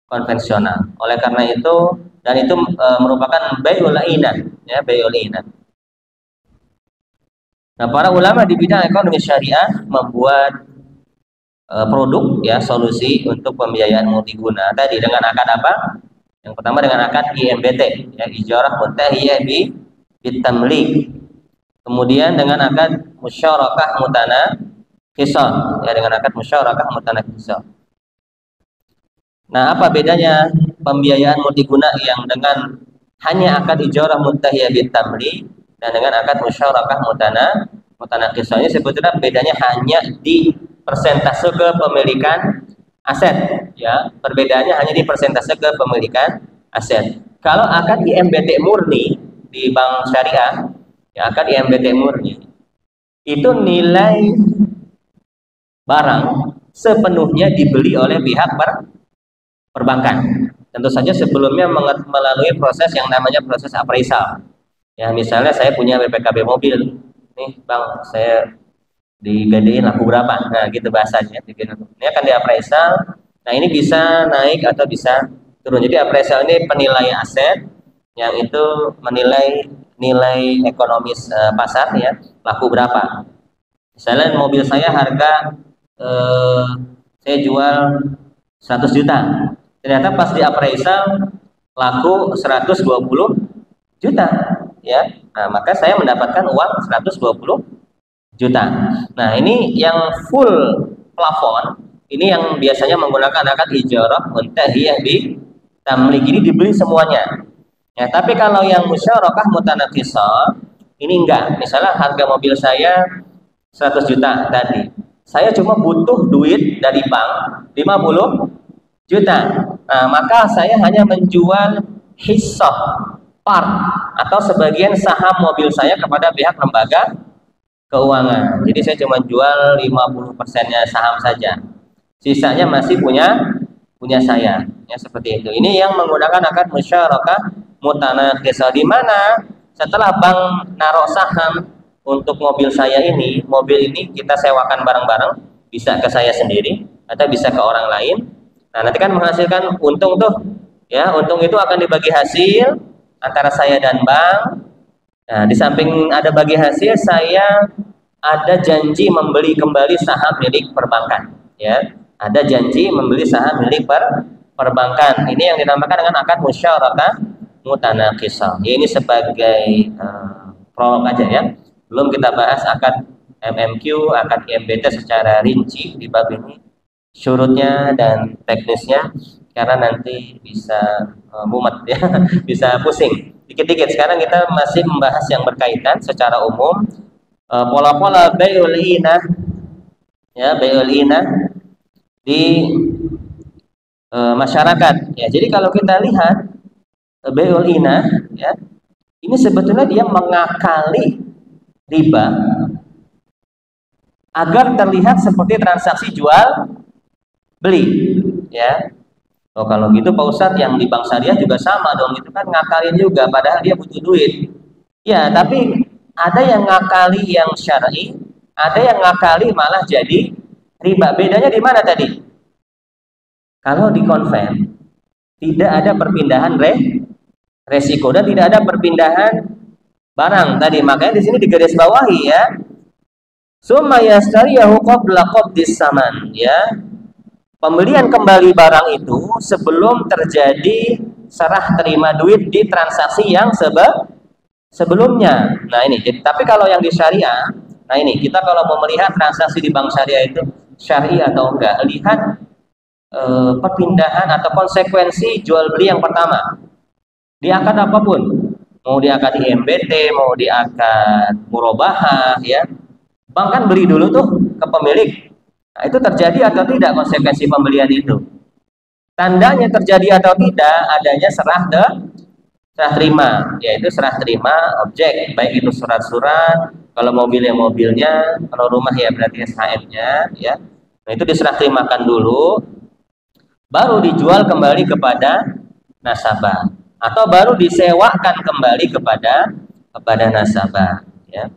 konvensional. Oleh karena itu, dan itu merupakan bai'ul ina, ya, bai'ul ina. Nah, para ulama di bidang ekonomi syariah membuat produk, ya, solusi untuk pembiayaan multiguna tadi dengan akad apa? Yang pertama dengan akad IMBT, ya, ijarah muntahiyah bitamlik. Kemudian dengan akad musyarakah mutanakisah, ya, dengan akad musyarakah mutanakisah. Nah, apa bedanya pembiayaan multiguna yang dengan hanya akad ijarah muntahiyah bitamlik dan dengan akad musyarakah mutanakisah? Ini sebetulnya bedanya hanya di persentase kepemilikan aset, ya. Perbedaannya hanya di persentase kepemilikan aset. Kalau akad IMBT murni di bank syariah, ya, akad IMBT murni itu nilai barang sepenuhnya dibeli oleh pihak perbankan. Tentu saja sebelumnya melalui proses yang namanya proses appraisal. Ya, misalnya saya punya BPKB mobil, nih Bang, saya digadein laku berapa? Nah, gitu bahasanya. Ini akan diappraisal. Nah, ini bisa naik atau bisa turun. Jadi appraisal ini penilai aset yang itu menilai nilai ekonomis pasar, ya, laku berapa. Misalnya mobil saya harga saya jual 100 juta. Ternyata pas di appraisal laku 120 juta, ya. Nah, maka saya mendapatkan uang 120 juta. Nah, ini yang full plafon, ini yang biasanya menggunakan akad ijarah muntahiyah bitamlik, ini dibeli semuanya. Ya, tapi kalau yang musyarakah mutanakisah ini enggak. Misalnya harga mobil saya 100 juta tadi. Saya cuma butuh duit dari bank 50 juta. Nah, maka saya hanya menjual hissah, part atau sebagian saham mobil saya kepada pihak lembaga keuangan. Jadi saya cuma jual 50%-nya saham saja. Sisanya masih punya saya. Ya, seperti itu. Ini yang menggunakan akad musyarakah mutanakisah, di mana setelah bank naruh saham untuk mobil saya ini, mobil ini kita sewakan bareng-bareng, bisa ke saya sendiri atau bisa ke orang lain. Nah, nanti kan menghasilkan untung tuh, ya, untung itu akan dibagi hasil antara saya dan bank. Nah, di samping ada bagi hasil, saya ada janji membeli kembali saham milik perbankan, ya. Ada janji membeli saham milik perbankan. Ini yang dinamakan dengan akad musyarakah mutanakisah. Ini sebagai prolog aja, ya. Belum kita bahas akad MMQ, akad IMBT secara rinci di bab ini, syurutnya dan teknisnya, karena nanti bisa mumet, ya, bisa pusing. dikit-dikit. Sekarang kita masih membahas yang berkaitan secara umum pola-pola bai'ul inah, ya, bai'ul inah di masyarakat. Ya, jadi kalau kita lihat bai'ul inah, ya, ini sebetulnya dia mengakali riba agar terlihat seperti transaksi jual beli, ya. Oh, kalau gitu Pak Ustadz, yang di bank syariah juga sama dong, itu kan ngakalin juga, padahal dia butuh duit. Ya, tapi ada yang ngakali yang syar'i, ada yang ngakali malah jadi riba. Bedanya di mana tadi? Kalau di konven tidak ada perpindahan resiko dan tidak ada perpindahan barang tadi, makanya di sini digaris bawahi, ya. Summa yashtariyahu qabla qabdis saman, ya. Pembelian kembali barang itu sebelum terjadi serah terima duit di transaksi yang sebelumnya. Nah ini, tapi kalau yang di syariah, nah ini kita kalau mau melihat transaksi di bank syariah itu syar'i atau enggak, lihat perpindahan atau konsekuensi jual beli yang pertama. Dia akad apapun, mau dia akad IMBT, mau dia akad murabahah, ya. Bank kan beli dulu tuh ke pemilik. Nah, itu terjadi atau tidak konsekuensi pembelian itu? Tandanya terjadi atau tidak adanya serah terima, yaitu serah terima objek, baik itu surat-surat, kalau mobil ya mobilnya, kalau rumah ya berarti SHM-nya, ya. Nah, itu diserah terimakan dulu, baru dijual kembali kepada nasabah, atau baru disewakan kembali kepada nasabah, ya.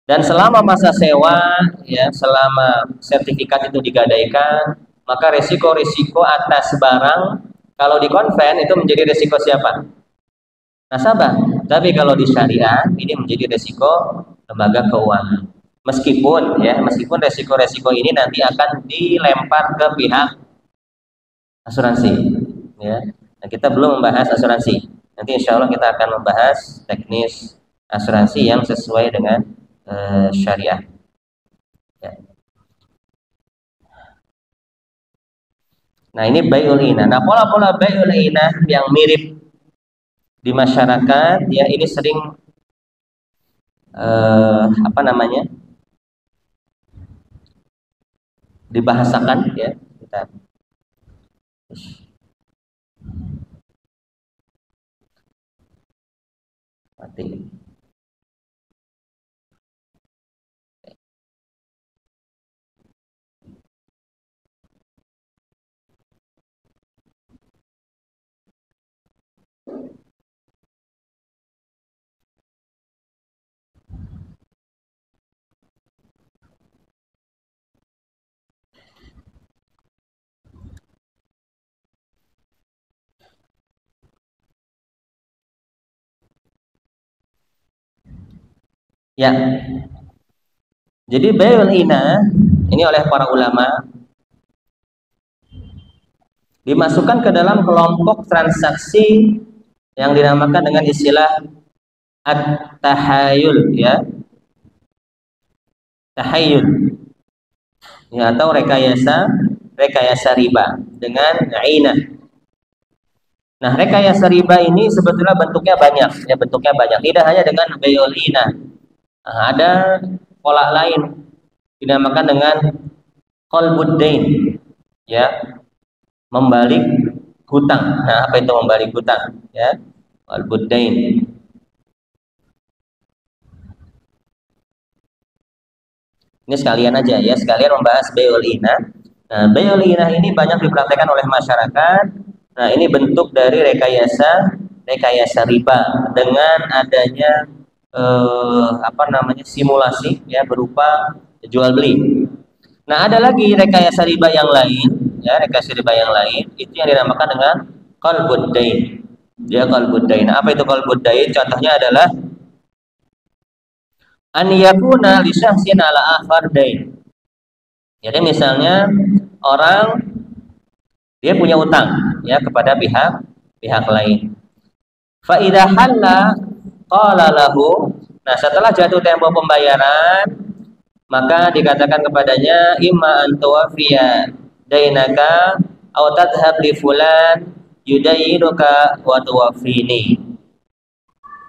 Dan selama masa sewa, ya, selama sertifikat itu digadaikan, maka resiko-resiko atas barang kalau di konven itu menjadi resiko siapa? Nasabah. Tapi kalau di syariah ini menjadi resiko lembaga keuangan. Meskipun resiko-resiko ini nanti akan dilempar ke pihak asuransi, ya. Nah, kita belum membahas asuransi. Nanti insya Allah kita akan membahas teknis asuransi yang sesuai dengan syariah, ya. Nah ini bai'ul inah. Nah pola-pola bai'ul inah yang mirip di masyarakat, ya, ini sering dibahasakan, ya. Kita mati. Ya, jadi bai'ul inah ini oleh para ulama dimasukkan ke dalam kelompok transaksi yang dinamakan dengan istilah at-tahayul, ya, tahayul, ya, atau rekayasa riba dengan inah. Nah, rekayasa riba ini sebetulnya bentuknya banyak, ya, tidak hanya dengan bai'ul inah. Nah, ada pola lain dinamakan dengan qalbud dain, ya, membalik hutang. Nah, apa itu membalik hutang, ya? Qalbud dain. Ini sekalian aja, ya, sekalian membahas bai'ul inah. Nah, bai'ul inah ini banyak dipraktekkan oleh masyarakat. Nah, ini bentuk dari rekayasa riba dengan adanya simulasi, ya, berupa jual beli. Nah, ada lagi rekayasa riba yang lain, ya, rekayasa riba yang lain itu yang dinamakan dengan qalbud dain. Dia qalbud dain. Apa itu qalbud dain? Contohnya adalah an yakuna li syahsin ala akhar dain. Jadi misalnya orang dia punya utang, ya, kepada pihak lain. Fa idza halla qala lahu. Nah, setelah jatuh tempo pembayaran, maka dikatakan kepadanya imma an tuwafiya dainaka aw tadhhab li fulan yudayinuka wa tuwafini.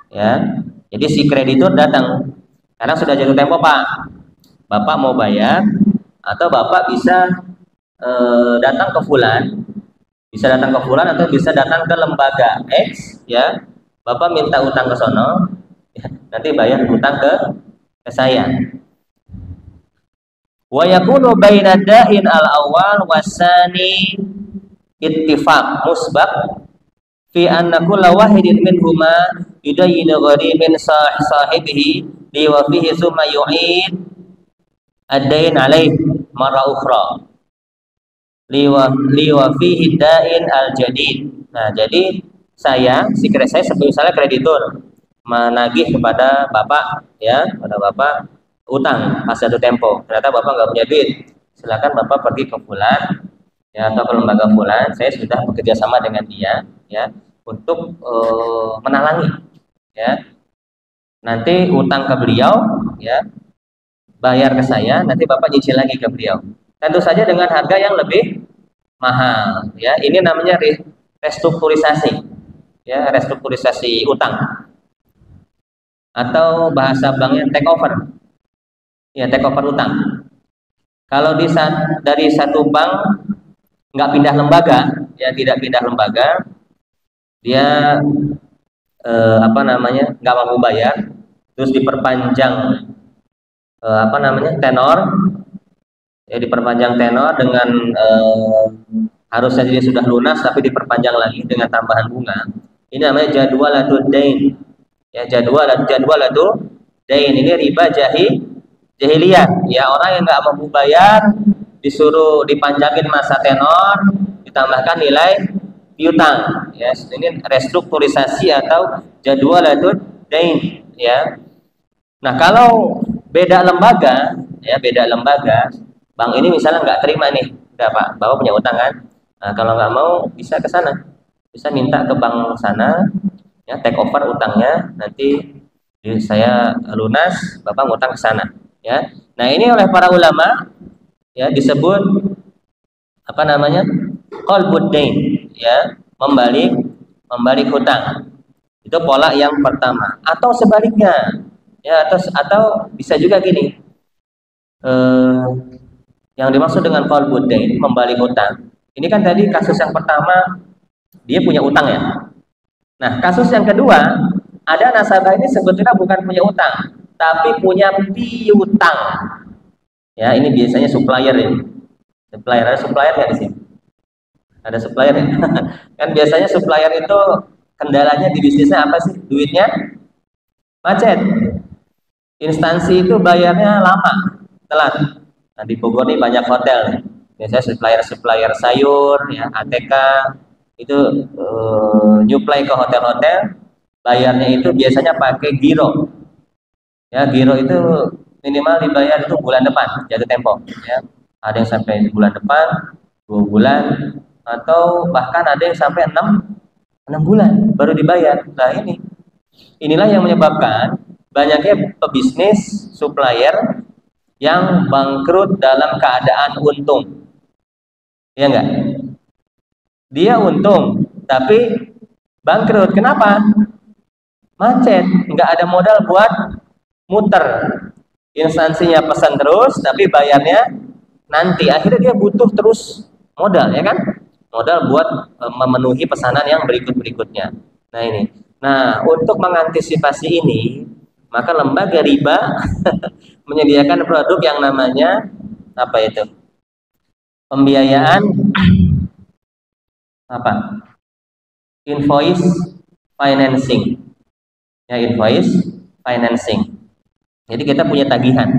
ya. Jadi si kreditur datang, karena sudah jatuh tempo Pak, Bapak mau bayar atau Bapak bisa datang ke Fulan, atau bisa datang ke lembaga X, ya. Bapak minta utang ke sono, ya, nanti bayar utang ke saya. Wa yakunu baina da'in al-awwal wasani ittifaq musbaq fi anna kulla wahidin minhuma yudayyin gharimin sahibihi li wa fihi thumma yu'id ad-dain alaih marra ukhra li wa fihi da'in al-jadid. Nah, jadi saya misalnya kreditur menagih kepada Bapak, ya, pada Bapak utang pas jatuh tempo. Ternyata Bapak nggak punya duit. Silakan Bapak pergi ke Fulan, ya, atau ke lembaga Fulan. Saya sudah bekerja sama dengan dia, ya, untuk menalangi, ya. Nanti utang ke beliau, ya, bayar ke saya, nanti Bapak nyicil lagi ke beliau. Tentu saja dengan harga yang lebih mahal, ya. Ini namanya restrukturisasi, ya, restrukturisasi utang, atau bahasa banknya take over, ya, take over utang. Kalau dari satu bank nggak pindah lembaga, ya, tidak pindah lembaga, dia nggak mampu bayar, terus diperpanjang tenor, ya, diperpanjang tenor dengan harusnya dia sudah lunas tapi diperpanjang lagi dengan tambahan bunga. Ini namanya jadwalatud dain, ya, jadwalatud dain. Ini riba jahiliyah, ya. Orang yang nggak mampu bayar disuruh dipanjangin masa tenor, ditambahkan nilai piutang, ya. Ini restrukturisasi atau jadwalatud dain, ya. Nah, kalau beda lembaga, ya, bank ini misalnya nggak terima nih, udah Pak, Bapak punya utang kan? Nah, kalau nggak mau bisa ke sana, bisa minta ke bank sana, ya, take over utangnya, nanti saya lunas, Bapak ngutang ke sana, ya. Nah, ini oleh para ulama, ya, disebut qalbud dain, ya, membalik hutang. Itu pola yang pertama. Atau sebaliknya, ya, atau bisa juga gini, yang dimaksud dengan qalbud dain, membalik hutang. Ini kan tadi kasus yang pertama, dia punya utang, ya. Nah, kasus yang kedua, ada nasabah ini sebetulnya bukan punya utang, tapi punya piutang. Ya, ini biasanya supplier ini. Ada supplier nggak di sini? Ada supplier ya? Kan biasanya supplier itu kendalanya di bisnisnya apa sih? Duitnya macet. Instansi itu bayarnya lama, telat. Nah, di Bogor ini banyak hotel. Biasanya supplier sayur, ya, ATK itu nyuplai ke hotel-hotel. Bayarnya itu biasanya pakai giro. Ya, giro itu minimal dibayar itu bulan depan, jatuh tempo, ya. Ada yang sampai bulan depan, 2 bulan, atau bahkan ada yang sampai 6 bulan baru dibayar. Nah, inilah yang menyebabkan banyaknya pebisnis supplier yang bangkrut dalam keadaan untung. Ya enggak? Dia untung tapi bangkrut. Kenapa? Macet, nggak ada modal buat muter. Instansinya pesan terus tapi bayarnya nanti. Akhirnya dia butuh terus modal, ya kan? Modal buat memenuhi pesanan yang berikutnya. Nah, ini. Nah, untuk mengantisipasi ini, maka lembaga riba menyediakan produk yang namanya apa itu? Pembiayaan invoice financing. Ya, invoice financing. Jadi kita punya tagihan.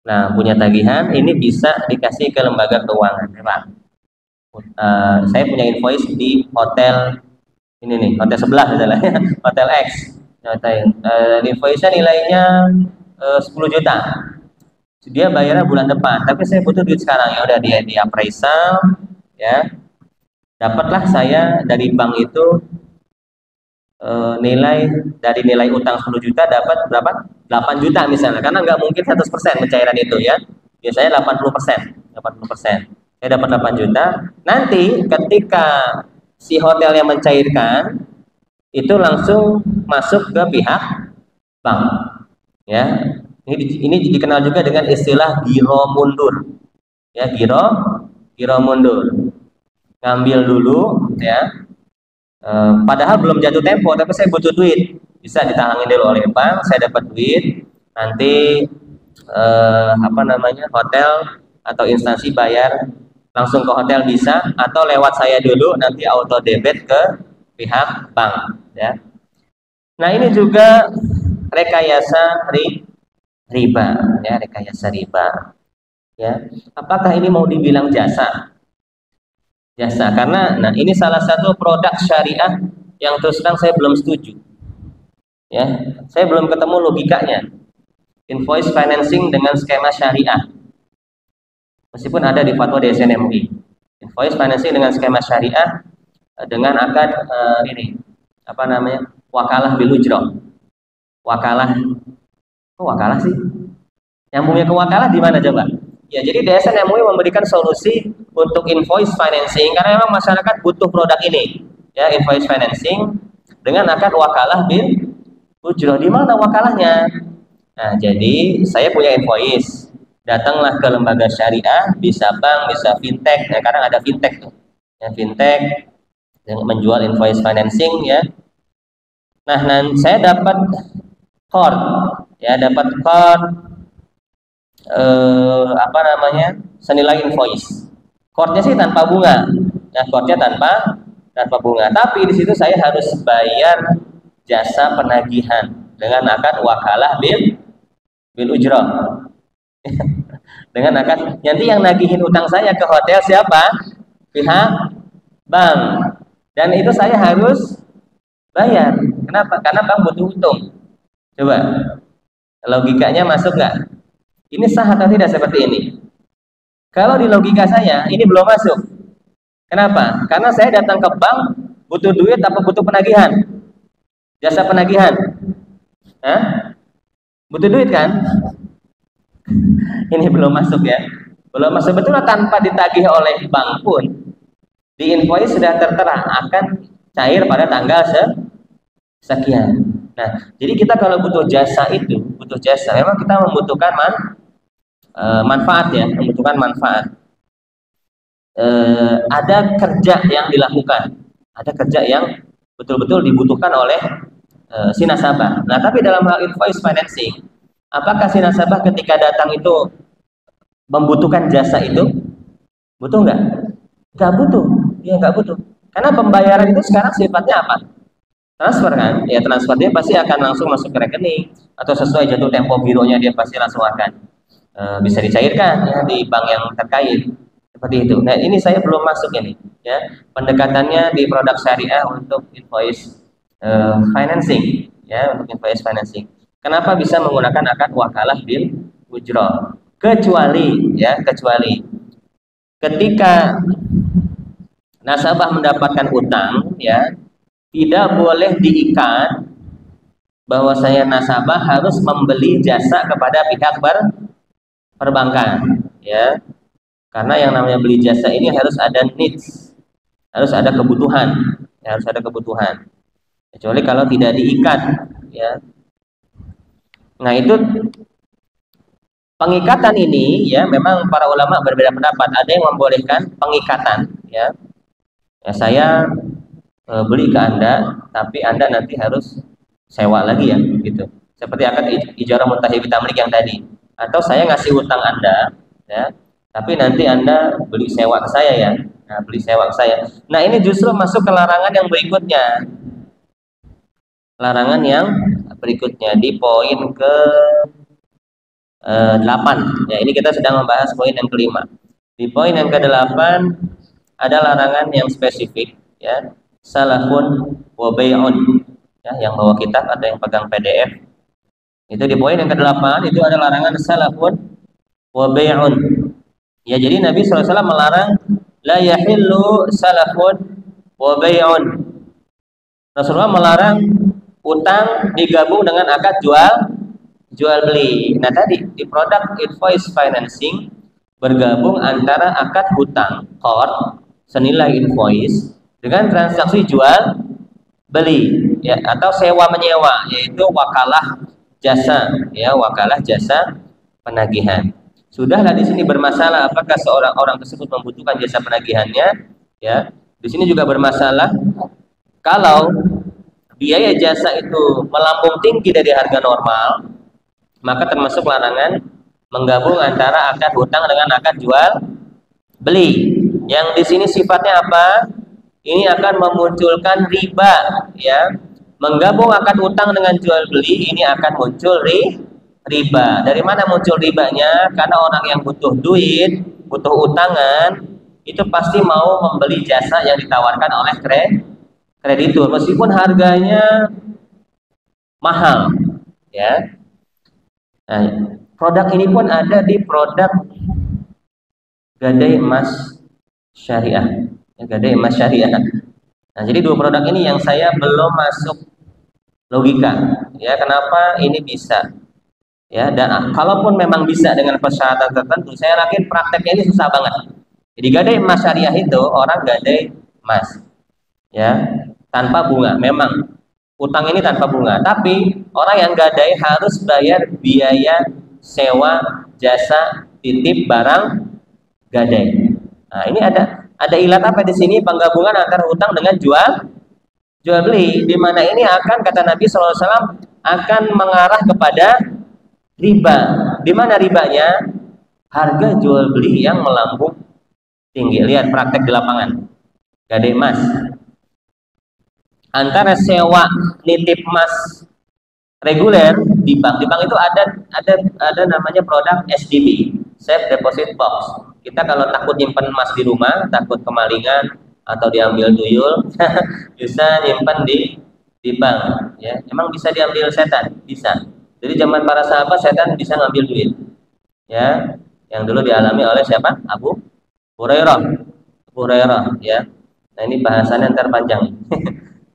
Nah, punya tagihan ini bisa dikasih ke lembaga keuangan, ya, Pak. Saya punya invoice di hotel ini nih, hotel sebelah misalnya, hotel X. Invoice-nya nilainya 10 juta. Dia bayarnya bulan depan, tapi saya butuh duit sekarang. Ya udah, dia di appraisal, ya. Dapatlah saya dari bank itu dari nilai utang 10 juta dapat berapa? 8 juta misalnya, karena nggak mungkin 100% pencairan itu, ya. Biasanya 80%. Saya dapat 8 juta. Nanti ketika si hotel yang mencairkan itu langsung masuk ke pihak bank. Ya, ini dikenal juga dengan istilah giro mundur. Ya, giro mundur. Ngambil dulu, ya. Padahal belum jatuh tempo, tapi saya butuh duit. Bisa ditangani dulu oleh bank, saya dapat duit. Nanti hotel atau instansi bayar langsung ke hotel bisa, atau lewat saya dulu nanti auto debit ke pihak bank. Ya. Nah ini juga rekayasa riba, ya rekayasa riba. Ya, apakah ini mau dibilang jasa? Jasa, karena nah ini salah satu produk syariah yang terus terang saya belum setuju. Ya, saya belum ketemu logikanya. Invoice financing dengan skema syariah. Meskipun ada di fatwa DSN MUI. Invoice financing dengan skema syariah dengan akad wakalah bil ujrah. Wakalah. Kok wakalah sih? Yang punya ke wakalah di mana coba? Ya, jadi DSN MUI memberikan solusi untuk invoice financing karena memang masyarakat butuh produk ini. Ya, invoice financing dengan akad wakalah bil ujrah. Di mana wakalahnya? Nah, jadi saya punya invoice. Datanglah ke lembaga syariah, bisa bank, bisa fintech. Nah, sekarang ada fintech tuh. Ya, fintech yang menjual invoice financing ya. Nah, saya dapat card. Ya, dapat card senilai invoice. Cardnya sih tanpa bunga. Nah, cardnya tanpa bunga. Tapi di situ saya harus bayar jasa penagihan dengan akad wakalah bil ujrah. Dengan akad nanti yang nagihin utang saya ke hotel siapa? Pihak bank. Dan itu saya harus bayar. Kenapa? Karena bank butuh untung. Coba logikanya masuk nggak? Ini sah atau tidak seperti ini? Kalau di logika saya ini belum masuk. Kenapa? Karena saya datang ke bank butuh duit apa butuh penagihan? Jasa penagihan. Hah? Butuh duit kan? Ini belum masuk ya. Belum masuk, betul tanpa ditagih oleh bank pun di invoice sudah tertera akan cair pada tanggal sekian. Nah, jadi kita kalau butuh jasa memang kita membutuhkan manfaat ya, membutuhkan manfaat. Ada kerja yang dilakukan, ada kerja yang betul-betul dibutuhkan oleh si nasabah. Nah, tapi dalam hal invoice financing, apakah si nasabah ketika datang itu membutuhkan jasa itu? Butuh nggak? Nggak butuh, dia nggak butuh. Karena pembayaran itu sekarang sifatnya apa? Transfer kan? Ya transfer dia pasti akan langsung masuk ke rekening atau sesuai jatuh tempo gironya dia pasti langsung akan bisa dicairkan ya di bank yang terkait seperti itu. Nah ini saya belum masuk ini ya pendekatannya di produk syariah untuk invoice financing ya untuk invoice financing. Kenapa bisa menggunakan akad wakalah bil ujrah? Kecuali ketika nasabah mendapatkan utang ya tidak boleh diikat bahwa saya nasabah harus membeli jasa kepada pihak perbankan ya karena yang namanya beli jasa ini harus ada needs, harus ada kebutuhan ya, harus ada kebutuhan kecuali kalau tidak diikat ya. Nah itu pengikatan ini ya memang para ulama berbeda pendapat. Ada yang membolehkan pengikatan ya, saya beli ke Anda tapi Anda nanti harus sewa lagi ya gitu. Seperti akad ijarah muntahi bitamlik yang tadi. Atau saya ngasih utang Anda ya, tapi nanti Anda beli sewa ke saya ya. Nah, beli sewa ke saya. Nah, ini justru masuk ke larangan yang berikutnya. Larangan yang berikutnya di poin ke 8. Ya, ini kita sedang membahas poin yang kelima. Di poin yang ke-8 ada larangan yang spesifik ya. Salafun wa bai'un. Ya, yang bawa kitab atau yang pegang PDF. Itu di poin yang ke-8 itu ada larangan salafun wa bai'un. Ya, jadi Nabi SAW melarang la yahillu salafun wa bai'un. Rasulullah melarang utang digabung dengan akad jual beli. Nah, tadi di produk invoice financing bergabung antara akad hutang qard senilai invoice dengan transaksi jual beli ya, atau sewa menyewa, yaitu wakalah jasa ya, wakalah jasa penagihan. Sudahlah di sini bermasalah apakah seorang orang tersebut membutuhkan jasa penagihannya ya. Di sini juga bermasalah kalau biaya jasa itu melambung tinggi dari harga normal, maka termasuk larangan menggabung antara akad hutang dengan akad jual beli. Yang di sini sifatnya apa? Ini akan memunculkan riba ya. Menggabung akad hutang dengan jual beli ini akan muncul riba. Dari mana muncul ribanya? Karena orang yang butuh duit, butuh utangan, itu pasti mau membeli jasa yang ditawarkan oleh kreditur meskipun harganya mahal ya. Nah, produk ini pun ada di produk gadai emas syariah ya, gadai emas syariah. Nah, jadi dua produk ini yang saya belum masuk logika ya, kenapa ini bisa ya, dan kalaupun memang bisa dengan persyaratan tertentu, saya yakin prakteknya ini susah banget. Jadi gadai emas syariah itu orang gadai emas ya, tanpa bunga. Memang utang ini tanpa bunga, tapi orang yang gadai harus bayar biaya sewa jasa titip barang gadai. Nah, ini ada ilat apa di sini, penggabungan antara hutang dengan jual beli, di mana ini akan, kata Nabi SAW, akan mengarah kepada riba. Di mana ribanya? Harga jual beli yang melambung tinggi. Lihat praktek di lapangan gadai emas, antara sewa nitip emas reguler di bank itu ada namanya produk SDB, Safe Deposit Box. Kita kalau takut nyimpen emas di rumah, takut kemalingan atau diambil tuyul, bisa nyimpen di bank ya. Emang bisa diambil setan? Bisa. Jadi zaman para sahabat setan bisa ngambil duit ya, yang dulu dialami oleh siapa? Abu Hurairah ya. Nah, ini bahasannya ntar panjang.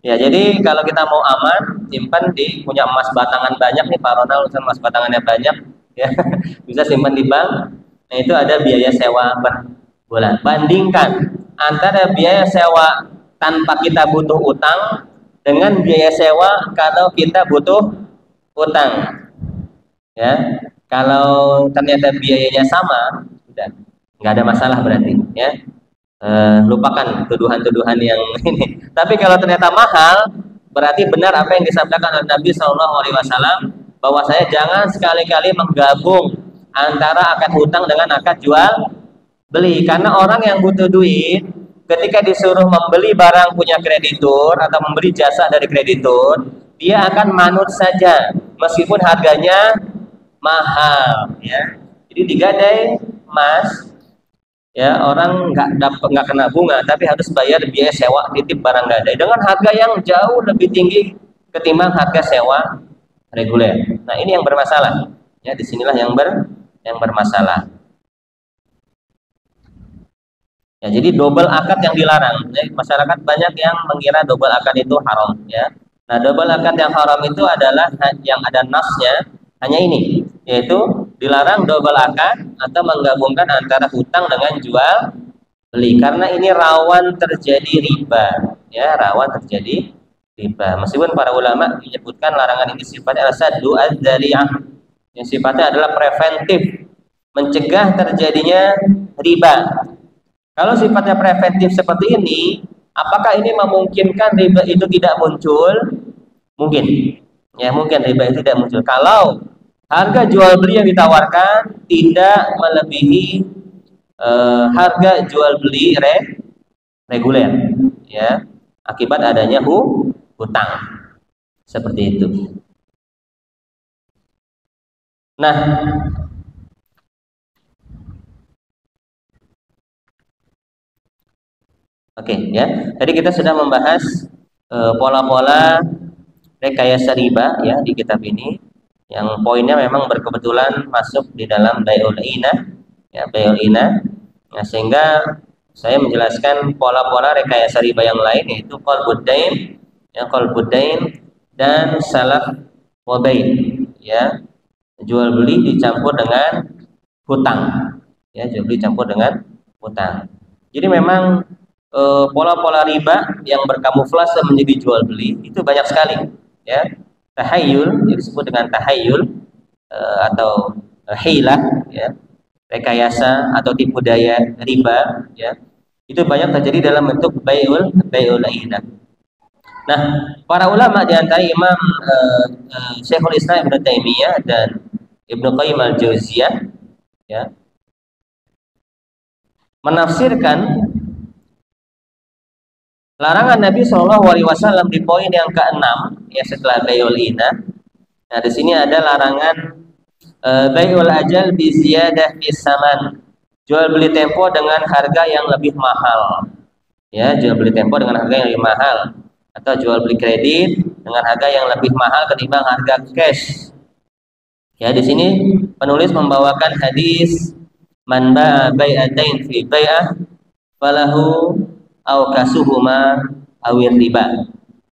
Ya, jadi kalau kita mau aman, simpan di, punya emas batangan banyak nih, Pak Ronald, emas batangannya banyak ya. Bisa simpan di bank. Nah, itu ada biaya sewa per bulan. Bandingkan antara biaya sewa tanpa kita butuh utang dengan biaya sewa kalau kita butuh utang. Ya. Kalau ternyata biayanya sama, sudah nggak ada masalah berarti ya. Lupakan tuduhan-tuduhan yang ini. Tapi kalau ternyata mahal, berarti benar apa yang disabdakan oleh Nabi SAW, bahwa saya jangan sekali-kali menggabung antara akad hutang dengan akad jual beli. Karena orang yang butuh duit, ketika disuruh membeli barang punya kreditur atau membeli jasa dari kreditur, dia akan manut saja meskipun harganya mahal ya. Jadi digadai emas ya, orang nggak kena bunga, tapi harus bayar biaya sewa titip barang gadai dengan harga yang jauh lebih tinggi ketimbang harga sewa reguler. Nah, ini yang bermasalah ya, disinilah yang bermasalah ya. Jadi double akad yang dilarang ya, masyarakat banyak yang mengira double akad itu haram ya. Nah, double akad yang haram itu adalah yang ada nasnya hanya ini, yaitu dilarang double akad atau menggabungkan antara hutang dengan jual beli, karena ini rawan terjadi riba ya, rawan terjadi riba. Meskipun para ulama menyebutkan larangan ini sifatnya saddu adzari'ah, yang sifatnya adalah preventif, mencegah terjadinya riba. Kalau sifatnya preventif seperti ini, apakah ini memungkinkan riba itu tidak muncul? Mungkin ya, mungkin riba itu tidak muncul kalau harga jual beli yang ditawarkan tidak melebihi harga jual beli reguler ya, akibat adanya hutang seperti itu. Nah, oke ya. Tadi kita sudah membahas pola-pola rekayasa riba ya di kitab ini, yang poinnya memang berkebetulan masuk di dalam bai'ul inah ya, bai'ul inah. Nah, sehingga saya menjelaskan pola-pola rekayasa riba yang lain, yaitu qalbud dain ya, qalbud dain dan salaf wa bain ya, jual beli dicampur dengan hutang ya, jual beli dicampur dengan hutang. Jadi memang pola-pola riba yang berkamuflase menjadi jual beli itu banyak sekali, ya. Tahayyul, yang disebut dengan tahayyul atau hilah, ya, rekayasa atau tipu daya riba, ya, itu banyak terjadi dalam bentuk bai'ul ainah. Nah, para ulama di antara Imam Syekhul Islam Ibnu Taimiyah dan Ibnu Qayyim al-Jauziyah, ya, menafsirkan larangan Nabi Shallallahu Alaihi Wasallam di poin yang ke-6, ya, setelah bai'ul ainah. Nah, di sini ada larangan bai'ul ajal bi ziyadah fis saman, jual beli tempo dengan harga yang lebih mahal, ya, jual beli tempo dengan harga yang lebih mahal, atau jual beli kredit dengan harga yang lebih mahal ketimbang harga cash. Ya, di sini penulis membawakan hadis man ba'a bai'atain fi bai'ah falahu aw kasuhuma awir riba.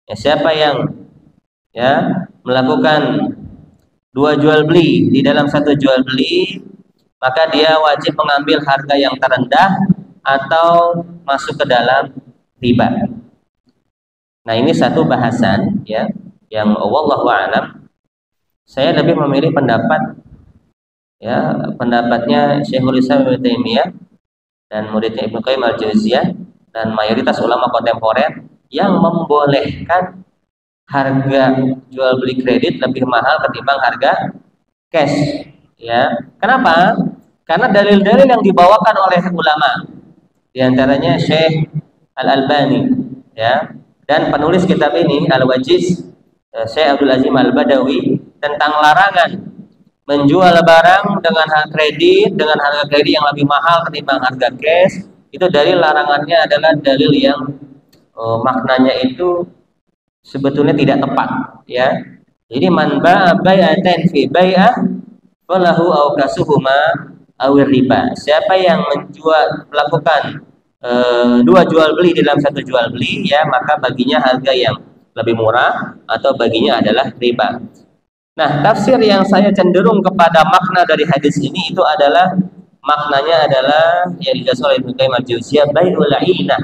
Ya, siapa yang, ya, melakukan dua jual beli di dalam satu jual beli, maka dia wajib mengambil harga yang terendah atau masuk ke dalam riba. Nah, ini satu bahasan, ya, yang wallahu a'lam. Saya lebih memilih pendapat, ya, pendapatnya Syekhul Islam Ibnu Taimiyah dan muridnya Ibnu Qayyim al-Jauziyah dan mayoritas ulama kontemporer yang membolehkan harga jual beli kredit lebih mahal ketimbang harga cash, ya. Kenapa? Karena dalil-dalil yang dibawakan oleh ulama, di antaranya Syekh Al-Albani, ya, dan penulis kitab ini Al-Wajiz, Syekh Abdul Azim Al-Badawi, tentang larangan menjual barang dengan harga kredit yang lebih mahal ketimbang harga cash. Itu dalil larangannya adalah dalil yang maknanya itu sebetulnya tidak tepat, ya. Jadi man ba'a bai'atan fi bai'ah falahu aw kasuhuma awir riba. Siapa yang melakukan dua jual beli dalam satu jual beli, ya, maka baginya harga yang lebih murah atau baginya adalah riba. Nah, tafsir yang saya cenderung kepada makna dari hadis ini itu adalah maknanya adalah yang dijelaskan oleh Ibnu Qayyim al-Jauziyah bai'ul ainah,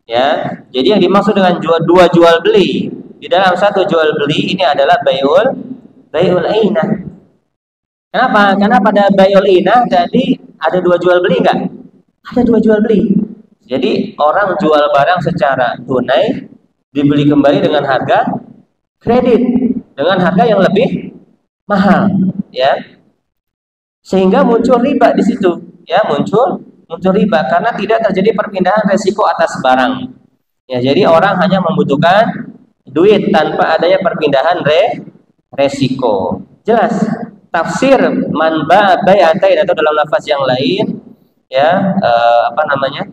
ya. Jadi yang dimaksud dengan dua jual beli di dalam satu jual beli ini adalah bai'ul ainah. Kenapa? Karena pada bai'ul ainah tadi ada dua jual beli enggak? Ada dua jual beli. Jadi orang jual barang secara tunai dibeli kembali dengan harga kredit dengan harga yang lebih mahal, ya. Sehingga muncul riba di situ, ya, muncul riba karena tidak terjadi perpindahan resiko atas barang. Ya, jadi orang hanya membutuhkan duit tanpa adanya perpindahan resiko. Jelas. Tafsir man ba'a bai'atain atau dalam lafaz yang lain, ya, apa namanya?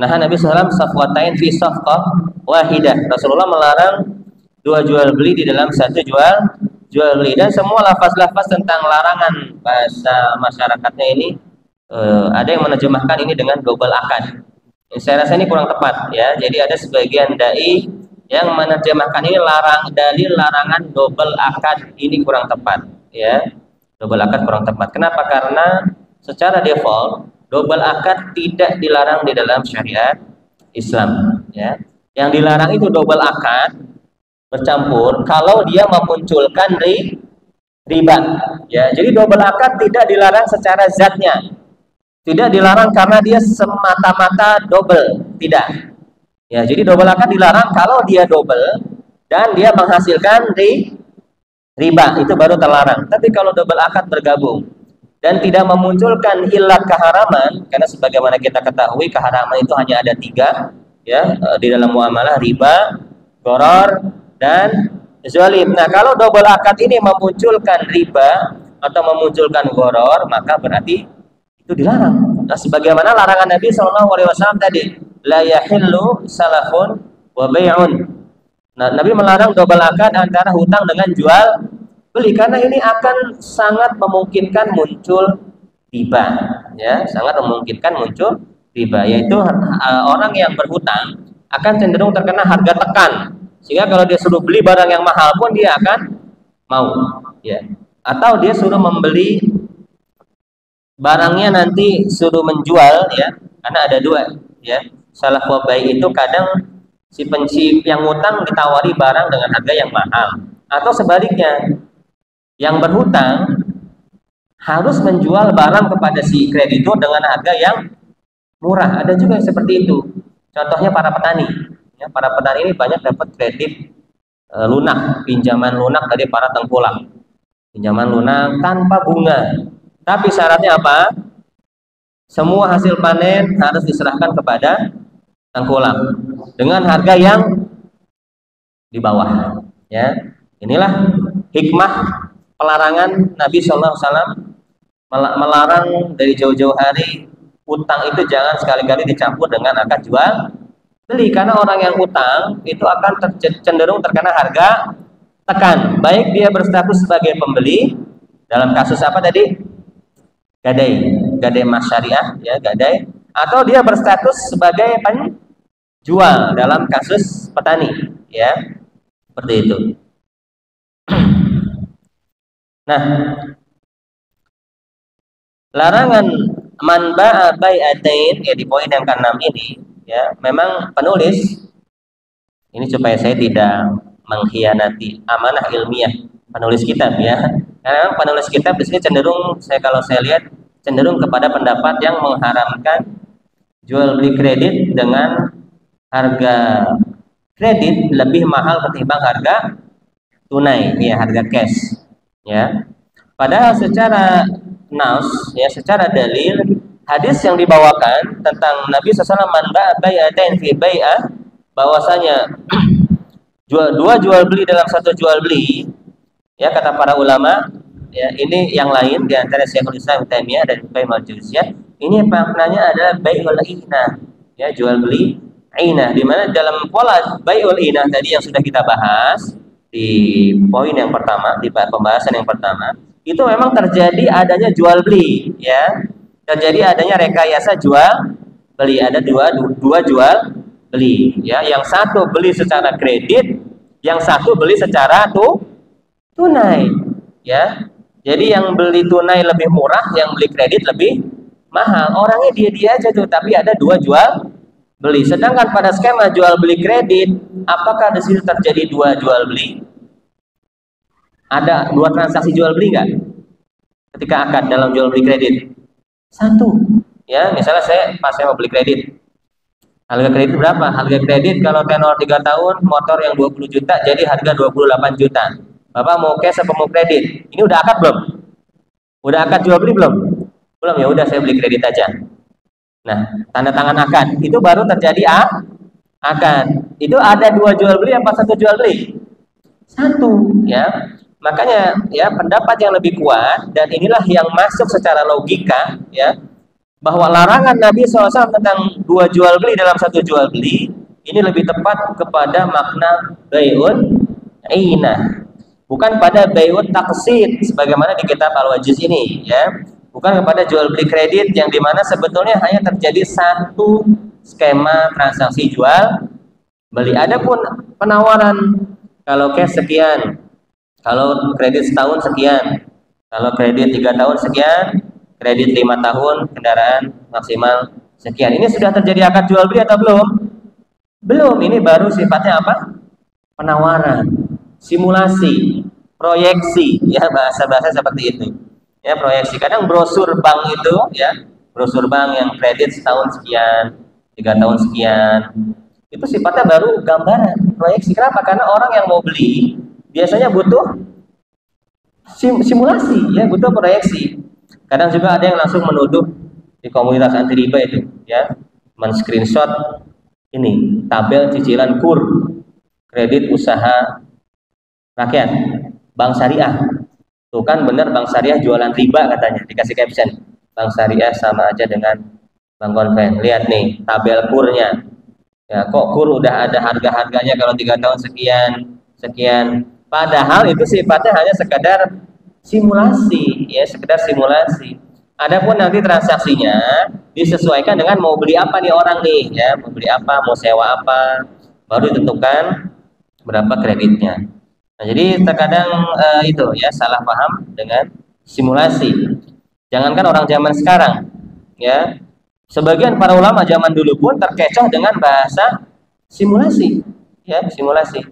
Nah, Nabi SAW safwatain fi safqah wahidah. Rasulullah melarang dua jual beli di dalam satu jual beli, dan semua lafaz-lafaz tentang larangan bahasa masyarakatnya ini ada yang menerjemahkan ini dengan double akad. Saya rasa ini kurang tepat, ya. Jadi ada sebagian dai yang menerjemahkan ini dalil larangan double akad, ini kurang tepat, ya. Double akad kurang tepat. Kenapa? Karena secara default double akad tidak dilarang di dalam syariat Islam, ya. Yang dilarang itu double akad bercampur kalau dia memunculkan riba, ya. Jadi double akad tidak dilarang secara zatnya, tidak dilarang karena dia semata-mata double, tidak, ya. Jadi double akad dilarang kalau dia double dan dia menghasilkan riba, itu baru terlarang. Tapi kalau double akad bergabung dan tidak memunculkan ilat keharaman, karena sebagaimana kita ketahui keharaman itu hanya ada 3, ya, di dalam muamalah: riba, gharar, dan zalim. Nah, kalau double akad ini memunculkan riba atau memunculkan gharar, maka berarti itu dilarang. Nah, sebagaimana larangan Nabi SAW tadi, la yahillu salafun wa bai'un. Nah, Nabi melarang double akad antara hutang dengan jual beli karena ini akan sangat memungkinkan muncul riba, ya, sangat memungkinkan muncul riba, yaitu orang yang berhutang akan cenderung terkena harga tekan, sehingga kalau dia suruh beli barang yang mahal pun dia akan mau, ya. Atau dia suruh membeli barangnya nanti suruh menjual, ya, Karena ada dua, ya. Salah baik itu kadang si yang ngutang ditawari barang dengan harga yang mahal, atau sebaliknya, yang berhutang harus menjual barang kepada si kreditur dengan harga yang murah. Ada juga yang seperti itu. Contohnya para petani. Ya, para petani ini banyak dapat kredit lunak, pinjaman lunak dari para tengkulak. Pinjaman lunak tanpa bunga. Tapi syaratnya apa? Semua hasil panen harus diserahkan kepada tengkulak dengan harga yang di bawah. Ya, inilah hikmah pelarangan Nabi Shallallahu Alaihi Wasallam melarang dari jauh-jauh hari utang itu jangan sekali-kali dicampur dengan akad jual beli, karena orang yang utang itu akan cenderung terkena harga tekan, baik dia berstatus sebagai pembeli dalam kasus apa tadi, gadai mas syariah, ya gadai, atau dia berstatus sebagai penjual dalam kasus petani, ya seperti itu. Nah, larangan man ba'a bai'atain, ya di poin yang ke-6 ini, ya memang penulis ini supaya saya tidak mengkhianati amanah ilmiah penulis kitab, ya. Karena penulis kitab di sini cenderung kalau saya lihat cenderung kepada pendapat yang mengharamkan jual beli kredit dengan harga kredit lebih mahal ketimbang harga tunai, ya harga cash, ya. Padahal secara nas, ya secara dalil hadis yang dibawakan tentang Nabi SAW man ba'a bai'atain fi bai'ah, bahwasanya jual beli dalam satu jual beli, ya kata para ulama, ya ini yang lain di antara Syekhul Islam Ibnu Taimiyah dan Ibnu Qayyim al-Jauziyah, ini maknanya adalah bai'ul inah, ya jual beli inah, di mana dalam pola bai'ul inah tadi yang sudah kita bahas di poin yang pertama, di pembahasan yang pertama, itu memang terjadi adanya jual beli, ya terjadi adanya rekayasa jual beli, ada dua jual beli, ya yang satu beli secara kredit, yang satu beli secara tunai, ya jadi yang beli tunai lebih murah, yang beli kredit lebih mahal. Orangnya dia aja tuh, tapi ada dua jual beli. Sedangkan pada skema jual beli kredit, apakah di situ terjadi dua jual beli? Ada dua transaksi jual beli nggak ketika akad dalam jual beli kredit? Satu, ya misalnya saya mau beli kredit, harga kredit berapa? Harga kredit kalau tenor 3 tahun, motor yang 20 juta jadi harga 28 juta. Bapak mau cash apa mau kredit? Ini udah akad belum? Udah akad jual beli belum? Belum, ya udah saya beli kredit aja. Nah, tanda tangan akad itu baru terjadi akad. Itu ada dua jual beli apa satu jual beli? Satu, ya. Makanya ya pendapat yang lebih kuat, dan inilah yang masuk secara logika, ya, bahwa larangan Nabi SAW tentang dua jual beli dalam satu jual beli ini lebih tepat kepada makna bai'un inah, bukan pada bai'un taqsid sebagaimana di kitab Al-Wajiz ini, ya, bukan kepada jual beli kredit yang dimana sebetulnya hanya terjadi satu skema transaksi jual beli. Adapun penawaran, kalau cash sekian, kalau kredit setahun sekian, kalau kredit 3 tahun sekian, kredit 5 tahun kendaraan maksimal sekian. Ini sudah terjadi akad jual beli atau belum? Belum. Ini baru sifatnya apa? Penawaran, simulasi, proyeksi, ya bahasa-bahasa seperti itu. Ya proyeksi. Kadang brosur bank itu, ya brosur bank yang kredit setahun sekian, 3 tahun sekian, itu sifatnya baru gambaran, proyeksi. Kenapa? Karena orang yang mau beli biasanya butuh simulasi, ya butuh proyeksi. Kadang juga ada yang langsung menuduh di komunitas anti riba itu, ya men-screenshot ini tabel cicilan KUR kredit usaha rakyat Bank Syariah. Tuh kan bener Bank Syariah jualan riba katanya, dikasih caption Bank Syariah sama aja dengan Bank Konven. Lihat nih tabel KUR-nya. Ya, kok KUR udah ada harga-harganya kalau 3 tahun sekian. Padahal itu sifatnya hanya sekedar simulasi, ya sekedar simulasi. Adapun nanti transaksinya disesuaikan dengan mau beli apa nih orang nih, ya mau beli apa, mau sewa apa, baru ditentukan berapa kreditnya. Nah, jadi terkadang itu ya salah paham dengan simulasi. Jangankan orang zaman sekarang, ya Sebagian para ulama zaman dulu pun terkecoh dengan bahasa simulasi, ya simulasi.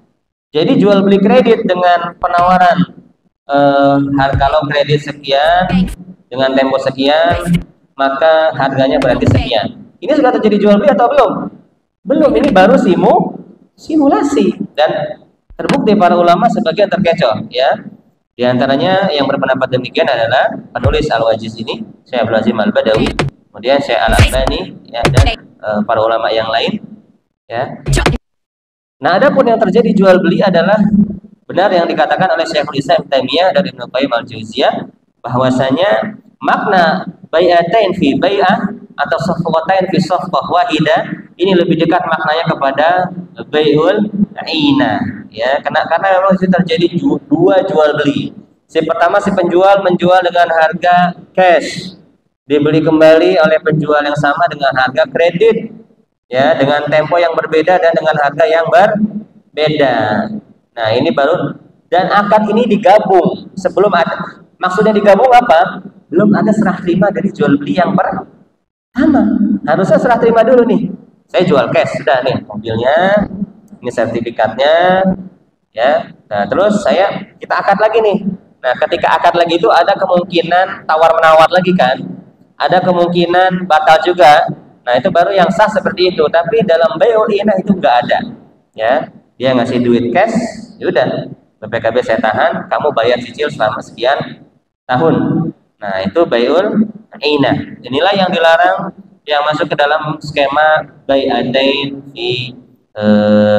Jadi jual beli kredit dengan penawaran kalau kredit sekian dengan tempo sekian maka harganya berarti sekian. Ini sudah terjadi jual beli atau belum? Belum, ini baru simulasi dan terbukti para ulama sebagian terkecoh, ya. Di antaranya yang berpendapat demikian adalah penulis Al-Wajiz ini, Syekh Abdul Azim Al-Badawi, kemudian Syekh Al-Albani, ya, dan para ulama yang lain, ya. Nah, adapun yang terjadi jual beli adalah benar yang dikatakan oleh Syekhul Islam Taimiyah dari Ibnu Qayyim Al-Jauziyah bahwasanya makna bai'atain fi bai'ah atau safqatain fi safqah wahidah ini lebih dekat maknanya kepada bai'ul ina, ya, karena memang itu terjadi dua jual beli. Si pertama, si penjual menjual dengan harga cash, dibeli kembali oleh penjual yang sama dengan harga kredit, ya, dengan tempo yang berbeda dan dengan harga yang berbeda. Nah, ini baru, dan akad ini digabung sebelum ada. Maksudnya digabung apa? Belum ada serah terima dari jual beli yang pertama. Harusnya serah terima dulu nih. Saya jual cash sudah nih mobilnya, ini sertifikatnya, ya. Nah, terus kita akad lagi nih. Nah, ketika akad lagi itu ada kemungkinan tawar menawar lagi kan? Ada kemungkinan batal juga. Nah, itu baru yang sah seperti itu. Tapi dalam bai'ul inah itu enggak ada. Ya, dia ngasih duit cash, ya udah, BPKB saya tahan, kamu bayar cicil selama sekian tahun. Nah, itu bai'ul inah. Inilah yang dilarang, yang masuk ke dalam skema bai'atain fi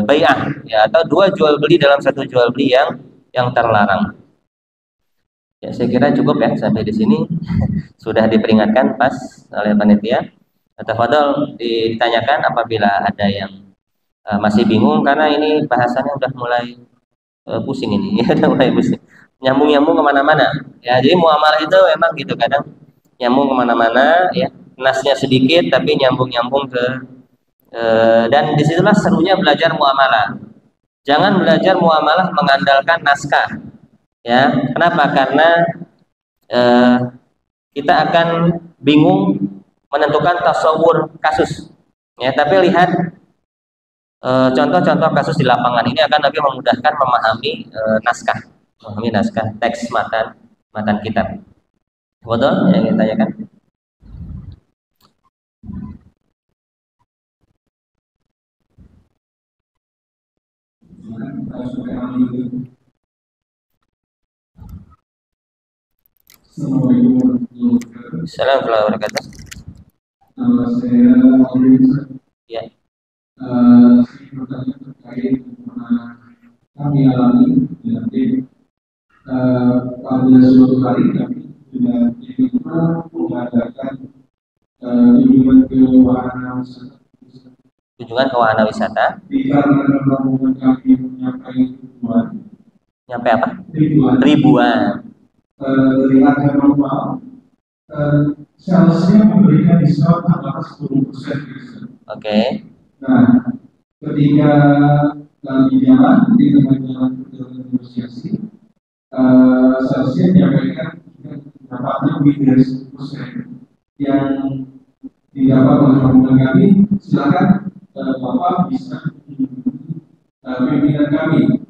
bai'ah, ya, atau dua jual beli dalam satu jual beli yang terlarang. Ya, saya kira cukup ya sampai di sini. Sudah diperingatkan pas oleh panitia. Tafadhol ditanyakan apabila ada yang masih bingung, karena ini bahasannya udah mulai pusing ini, ya, udah mulai pusing, nyambung kemana-mana, ya. Jadi muamalah itu memang gitu, kadang nyambung kemana-mana, ya, nasnya sedikit tapi nyambung ke dan disitulah serunya belajar muamalah. Jangan belajar muamalah mengandalkan naskah, ya. Kenapa? Karena kita akan bingung menentukan tasawur kasus, ya. Tapi lihat contoh-contoh kasus di lapangan, ini akan lebih memudahkan memahami naskah teks matan kitab. Betul yang kita tanyakan? Assalamualaikum warahmatullahi wabarakatuh. Nama saya Ya. Pertanyaan terkait dengan kami alami nanti pada suatu hari kami sudah mengadakan kunjungan ke wahana wisata. Kunjungan ke wahana wisata. Dikarenakan rombongan kami mencapai ribuan. Nyampe apa? Ribuan. Terlihat normal. Salesnya memberikan diskon antara 10%. Oke. Nah, ketika di jalan, di tengah jalan negosiasi, salesnya menyampaikan dapatnya lebih dari 10% yang didapat oleh rombongan kami. Silakan Bapak bisa menghubungi pimpinan kami,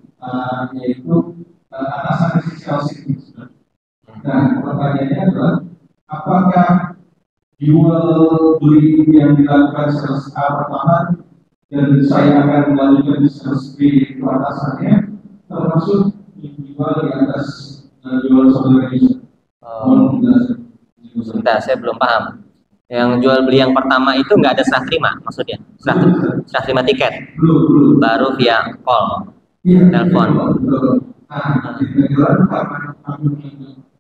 yaitu atasan dari sales itu. Nah, pertanyaannya adalah apakah jual beli yang dilakukan sales A pertama dan saya akan melanjutkan di sales B itu atasannya termasuk dijual di atas jual saudara itu? Sebentar, saya belum paham. Yang jual beli yang pertama itu nggak ada serah terima, maksudnya serah terima tiket? Belum. Baru via call, telepon. Nah, di negara karena kami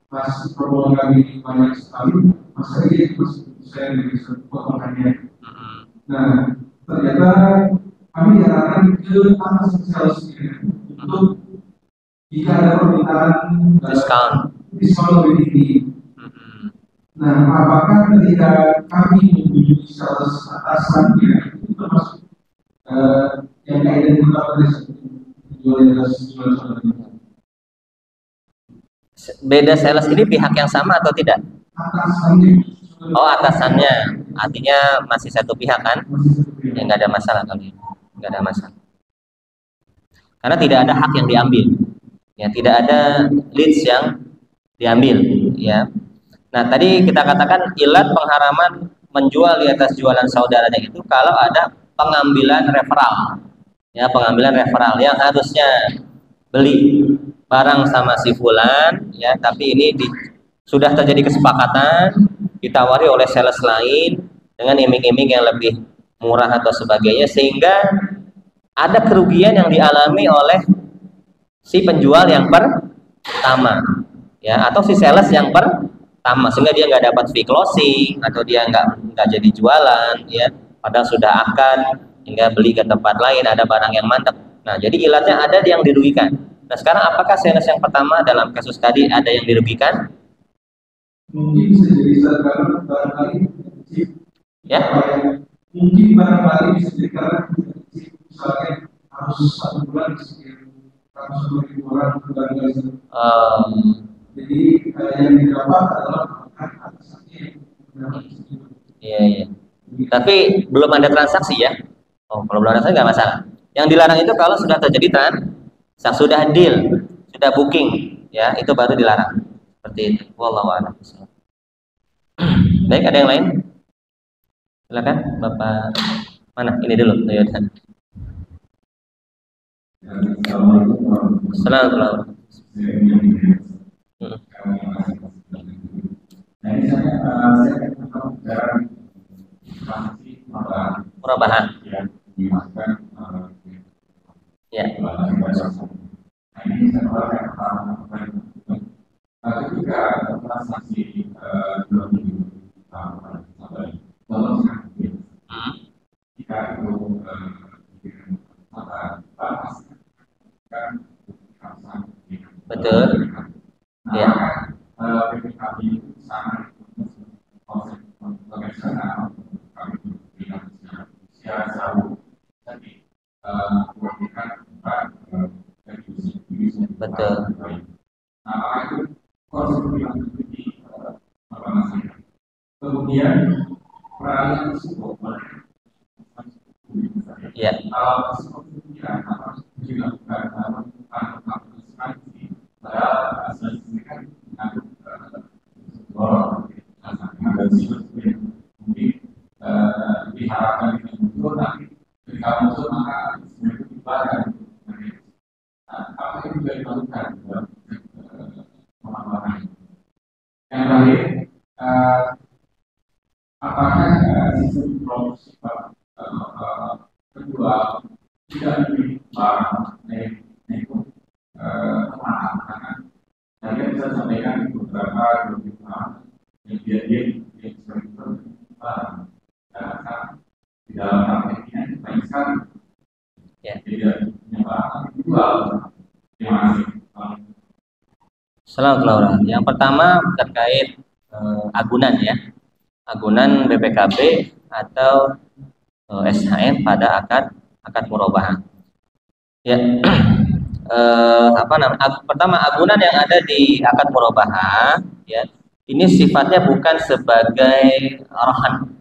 masih program kami banyak sekali, masa ini saya bisa pertanyaan. Nah, ternyata kami diarahkan ke atas sales untuk jika ada permintaan diskon lebih tinggi. Nah, apakah ketika kami mengunjungi sales atasannya itu termasuk yang kaitan dengan jual beda sales ini pihak yang sama atau tidak? Atasannya Oh, atasannya, artinya masih satu pihak kan? Ya nggak ada masalah kali ini, nggak ada masalah. Karena tidak ada hak yang diambil, ya tidak ada leads yang diambil, ya. Nah tadi kita katakan ilat pengharaman menjual di atas jualan saudaranya itu kalau ada pengambilan referral, ya pengambilan referral yang harusnya beli barang sama si fulan, ya tapi ini sudah terjadi kesepakatan ditawari oleh sales lain dengan iming-iming yang lebih murah atau sebagainya, sehingga ada kerugian yang dialami oleh si penjual yang pertama, ya atau si sales yang pertama, sehingga dia nggak dapat fee closing atau dia nggak jadi jualan, ya padahal sudah akan hingga beli ke tempat lain ada barang yang mandek. Nah jadi ilatnya ada yang dirugikan. Nah sekarang apakah sales yang pertama dalam kasus tadi ada yang dirugikan? Mungkin bisa jadi karena barangkali Ya. Mungkin barangkali bisa jadi karena misalnya harus 1 bulan sekian ratus ribu orang barangkali. Jadi yang didapat adalah atasannya. Iya. Tapi belum ada transaksi ya. Oh, kalau belum ada transaksi nggak masalah. Yang dilarang itu kalau sudah terjadi transaksi, sudah deal, sudah booking, ya itu baru dilarang. Seperti itu. Wallahu a'lam. Baik, ada yang lain? Silakan, Bapak. Mana? Ini dulu, Toyota. Assalamualaikum. Murabahan. Ya. Ketika transaksi jual beli jika itu betul. Ya. PPKB itu sangat konvensional secara jauh, jadi betul. Nah, itu konsumsi yang diikuti kemudian peralihan tersebut ya. Kalau tersebut apa dilakukan asuransi, padahal asuransi kan mungkin diharapkan itu muncul, tapi ketika muncul maka itu dibayar. Apa itu juga dilakukan pemahaman. Yang terakhir, apakah sistem produksi kedua tidak lebih barang nego kemana? Karena saya bisa sampaikan beberapa yang dia sering barang. Karena di dalam prakteknya banyak sekali tidak punya barang dijual. Terima kasih. Assalamualaikum. Yang pertama terkait agunan ya, agunan BPKB atau SHM pada akad murabahah. Ya, pertama agunan yang ada di akad murabahah, ya, ini sifatnya bukan sebagai rahan,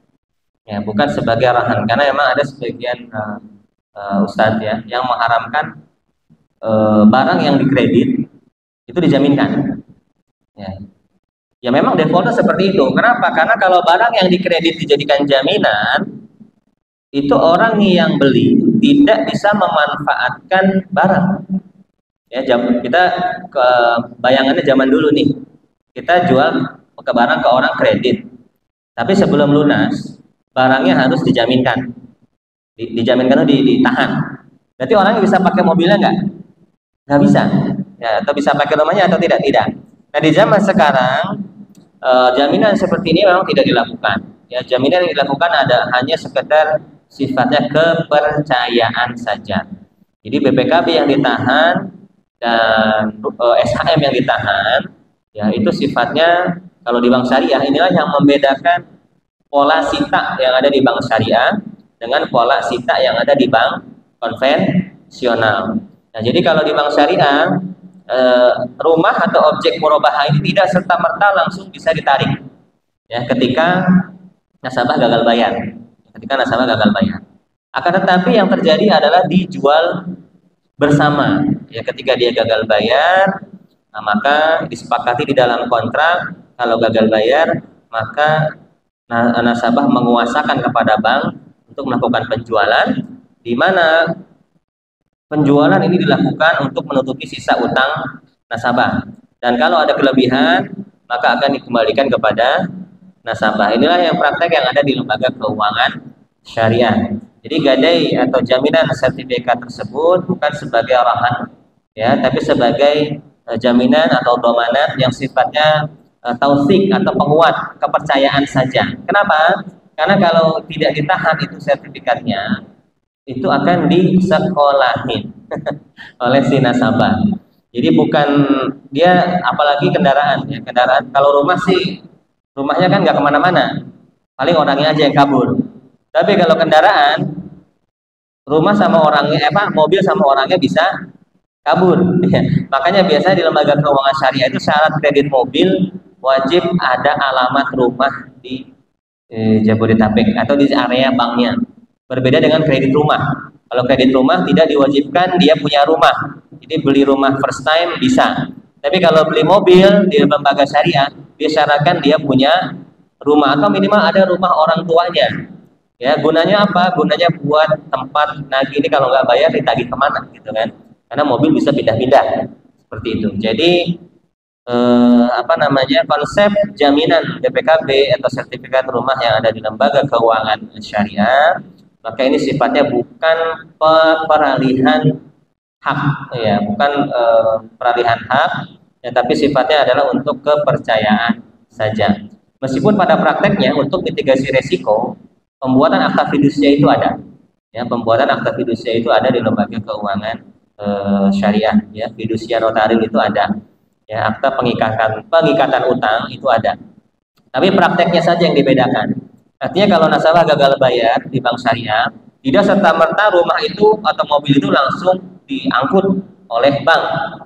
ya, bukan sebagai rahan, karena memang ada sebagian ustadz ya yang mengharamkan barang yang dikredit itu dijaminkan. Ya memang defaultnya seperti itu. Kenapa? Karena kalau barang yang dikredit dijadikan jaminan, itu orang yang beli tidak bisa memanfaatkan barang. Ya, kita ke bayangannya zaman dulu nih, kita jual ke barang ke orang kredit, tapi sebelum lunas barangnya harus dijaminkan, dijaminkan itu ditahan. Berarti orangnya bisa pakai mobilnya nggak bisa, ya, atau bisa pakai rumahnya atau tidak. Nah di zaman sekarang jaminan seperti ini memang tidak dilakukan. Ya, jaminan yang dilakukan hanya sekedar sifatnya kepercayaan saja. Jadi BPKB yang ditahan dan SHM yang ditahan, ya itu sifatnya kalau di bank syariah inilah yang membedakan pola sita yang ada di bank syariah dengan pola sita yang ada di bank konvensional. Nah, jadi kalau di bank syariah rumah atau objek murabahah ini tidak serta-merta langsung bisa ditarik. ya ketika nasabah gagal bayar. Ketika nasabah gagal bayar. Akan tetapi yang terjadi adalah dijual bersama. Ya ketika dia gagal bayar, nah, maka disepakati di dalam kontrak kalau gagal bayar maka nasabah menguasakan kepada bank untuk melakukan penjualan, di mana penjualan ini dilakukan untuk menutupi sisa utang nasabah. Dan kalau ada kelebihan, maka akan dikembalikan kepada nasabah. Inilah yang praktek yang ada di lembaga keuangan syariah. Jadi gadai atau jaminan sertifikat tersebut bukan sebagai arahan, ya, tapi sebagai jaminan atau domanan yang sifatnya tausik atau penguat kepercayaan saja. Kenapa? Karena kalau tidak ditahan itu sertifikatnya, itu akan disekolahin oleh si nasabah. Jadi bukan dia, apalagi kendaraan, ya kendaraan. Kalau rumah sih, rumahnya kan nggak kemana-mana, paling orangnya aja yang kabur. Tapi kalau kendaraan, rumah sama orangnya, mobil sama orangnya bisa kabur. Makanya biasanya di lembaga keuangan syariah itu syarat kredit mobil wajib ada alamat rumah di Jabodetabek atau di area banknya. Berbeda dengan kredit rumah. Kalau kredit rumah tidak diwajibkan dia punya rumah. Jadi beli rumah first time bisa. Tapi kalau beli mobil di lembaga syariah disyaratkan dia punya rumah atau minimal ada rumah orang tuanya. Ya, gunanya apa? Gunanya buat tempat nagih. Ini kalau nggak bayar ditagih kemana gitu kan? Karena mobil bisa pindah-pindah seperti itu. Jadi konsep jaminan BPKB atau sertifikat rumah yang ada di lembaga keuangan syariah, maka ini sifatnya bukan peralihan hak, ya, bukan peralihan hak, ya, tapi sifatnya adalah untuk kepercayaan saja. Meskipun pada prakteknya untuk mitigasi resiko, pembuatan akta fidusia itu ada, ya, pembuatan akta fidusia itu ada di lembaga keuangan syariah, ya, fidusia notaris itu ada, ya, akta pengikatan utang itu ada. Tapi prakteknya saja yang dibedakan. Artinya kalau nasabah gagal bayar di bank syariah, tidak serta-merta rumah itu atau mobil itu langsung diangkut oleh bank.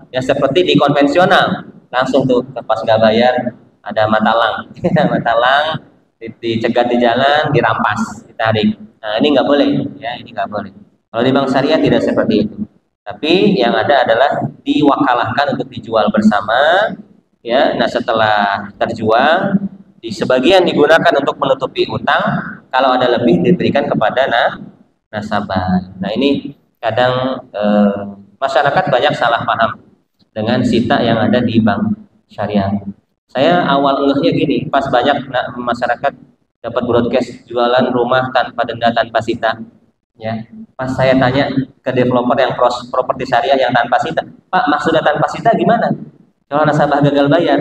Ya seperti di konvensional, langsung tuh pas nggak bayar ada matalang, matalang dicegat di jalan, dirampas, ditarik. Nah ini nggak boleh, ya ini nggak boleh. Kalau di bank syariah tidak seperti itu. Tapi yang ada adalah diwakalahkan untuk dijual bersama, ya. Nah setelah terjual, di sebagian digunakan untuk menutupi utang, kalau ada lebih diberikan kepada nasabah. Nah ini kadang masyarakat banyak salah paham dengan sita yang ada di bank syariah. Saya awal ngehnya gini, pas banyak masyarakat dapat broadcast jualan rumah tanpa denda tanpa sita, ya. Pas saya tanya ke developer yang properti syariah yang tanpa sita, Pak maksudnya tanpa sita gimana? Kalau nasabah gagal bayar?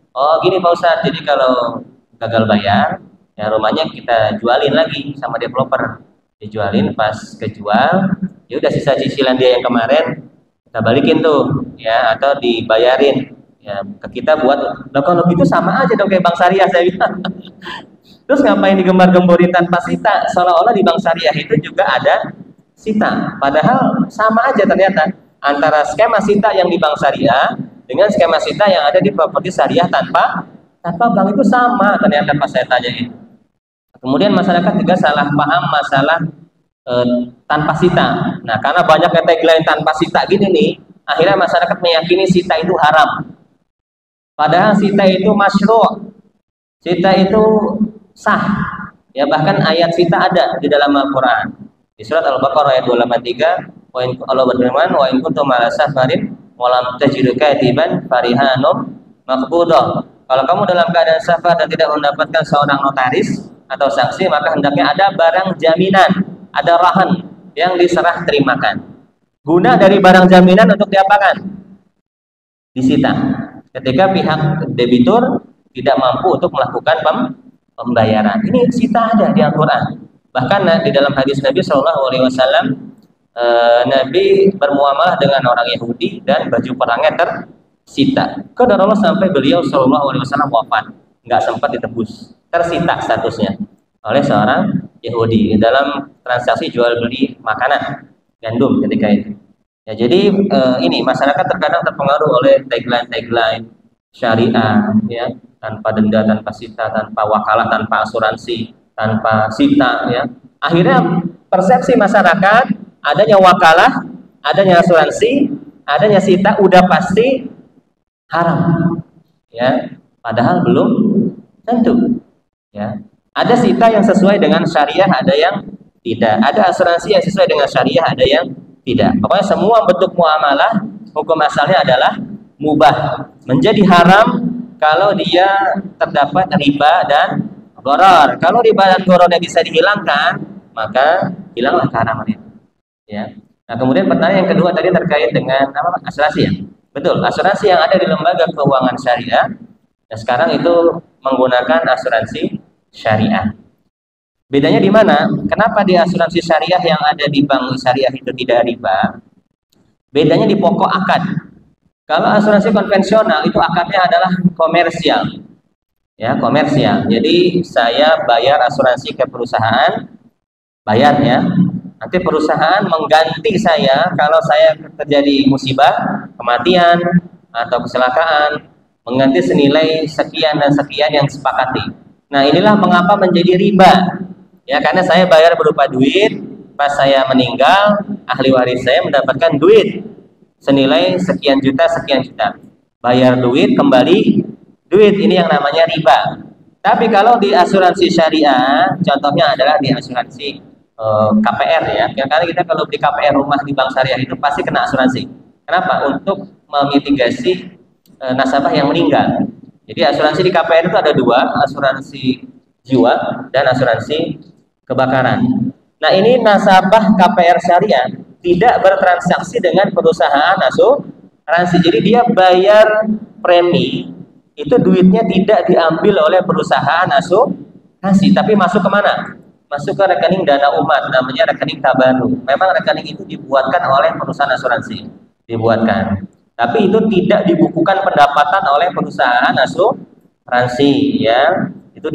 Oh gini Pak Ustadz, jadi kalau gagal bayar, ya rumahnya kita jualin lagi sama developer, dijualin, pas kejual, ya udah sisa cicilan dia yang kemarin kita balikin tuh, ya, atau dibayarin, ya, ke kita buat. Nah kalau gitu sama aja dong kayak bank syariah, saya bilang. Terus ngapain digembar-gemborin tanpa sita? Seolah-olah di bank syariah itu juga ada sita, padahal sama aja ternyata antara skema sita yang di bank syariah dengan skema sita yang ada di properti syariah tanpa bank itu sama ternyata pas saya tanyain. Kemudian masyarakat juga salah paham masalah tanpa sita. Nah karena banyaknya tagline tanpa sita gini nih, akhirnya masyarakat meyakini sita itu haram. Padahal sita itu masyru', sita itu sah. Ya bahkan ayat sita ada di dalam Al-Quran. Di surat Al-Baqarah ayat 283, Allah berfirman, wa in kuntum ala safarin wa lam tajidu katiban farihanum maqbudah. Kalau kamu dalam keadaan safar dan tidak mendapatkan seorang notaris atau saksi, maka hendaknya ada barang jaminan, ada rahan yang diserah terimakan. Guna dari barang jaminan untuk diapakan? Disita. Ketika pihak debitur tidak mampu untuk melakukan pembayaran. Ini sita ada di Al-Quran. Bahkan di dalam hadis Nabi SAW, Nabi bermuamalah dengan orang Yahudi dan baju perangnya tersita. Qadarullah sampai beliau SAW wafat, nggak sempat ditebus, tersita statusnya oleh seorang Yahudi dalam transaksi jual beli makanan gandum ketika itu. Ya, jadi ini masyarakat terkadang terpengaruh oleh tagline syariah, ya, tanpa denda, tanpa sita, tanpa wakalah, tanpa asuransi, tanpa sita, ya. Akhirnya persepsi masyarakat adanya wakalah, adanya asuransi, adanya sita udah pasti haram, ya. Padahal belum tentu, ya. Ada sita yang sesuai dengan syariah, ada yang tidak. Ada asuransi yang sesuai dengan syariah, ada yang tidak. Pokoknya semua bentuk muamalah hukum asalnya adalah mubah. Menjadi haram kalau dia terdapat riba dan gharar. Kalau riba dan ghararnya bisa dihilangkan, maka hilanglah keharaman itu. Ya. Nah, kemudian pertanyaan yang kedua tadi terkait dengan apa? Asuransi, ya. Betul, asuransi yang ada di lembaga keuangan syariah. Nah, sekarang itu menggunakan asuransi syariah. Bedanya di mana? Kenapa di asuransi syariah yang ada di bank syariah itu tidak riba? Bedanya di pokok akad. Kalau asuransi konvensional itu akadnya adalah komersial, ya, komersial. Jadi saya bayar asuransi ke perusahaan, bayar, ya. Nanti perusahaan mengganti saya kalau saya terjadi musibah, kematian atau kecelakaan, mengganti senilai sekian dan sekian yang disepakati. Nah, inilah mengapa menjadi riba. Ya, karena saya bayar berupa duit, pas saya meninggal, ahli waris saya mendapatkan duit senilai sekian juta, sekian juta. Bayar duit, kembali duit, ini yang namanya riba. Tapi kalau di asuransi syariah, contohnya adalah di asuransi KPR, ya. Karena kita kalau beli KPR rumah di bank syariah itu pasti kena asuransi. Kenapa? Untuk memitigasi nasabah yang meninggal. Jadi asuransi di KPR itu ada dua, asuransi jiwa dan asuransi kebakaran. Nah, ini nasabah KPR syariah tidak bertransaksi dengan perusahaan asuransi. Jadi dia bayar premi, itu duitnya tidak diambil oleh perusahaan asuransi, tapi masuk kemana? Masuk ke rekening dana umat, namanya rekening tabaruk. Memang rekening itu dibuatkan oleh perusahaan asuransi, dibuatkan. Tapi itu tidak dibukukan pendapatan oleh perusahaan asuransi, ya. Itu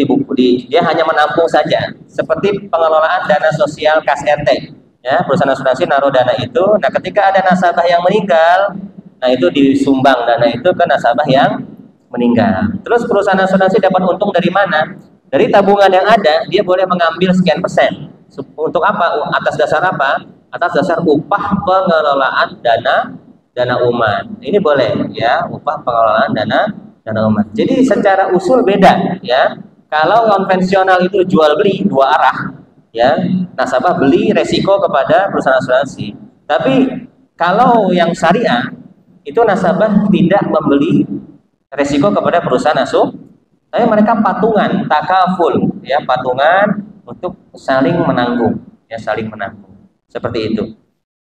dia hanya menampung saja, seperti pengelolaan dana sosial kas RT, ya. Perusahaan asuransi naruh dana itu, nah ketika ada nasabah yang meninggal, nah itu disumbang dana itu ke nasabah yang meninggal. Terus perusahaan asuransi dapat untung dari mana? Dari tabungan yang ada, dia boleh mengambil sekian persen. Untuk apa? Atas dasar apa? Atas dasar upah pengelolaan dana umat. Ini boleh, ya, upah pengelolaan dana umat. Jadi secara usul beda, ya. Kalau konvensional itu jual beli dua arah, ya, nasabah beli resiko kepada perusahaan asuransi. Tapi kalau yang syariah itu nasabah tidak membeli resiko kepada perusahaan tapi mereka patungan, takaful, ya, patungan untuk saling menanggung, ya, saling menanggung. Seperti itu.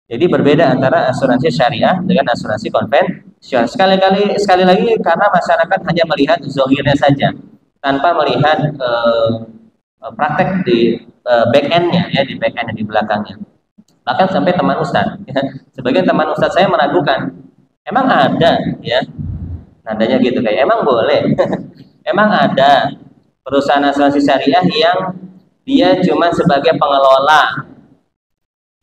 Jadi berbeda antara asuransi syariah dengan asuransi konvensional. Sekali lagi karena masyarakat hanya melihat zahirnya saja, tanpa melihat praktek di back end-nya, ya, di back end di belakangnya. Bahkan sampai teman ustadz, ya, sebagian teman ustadz saya meragukan, emang ada, ya, nadanya gitu, kayak emang boleh, emang ada perusahaan asuransi syariah yang dia cuma sebagai pengelola,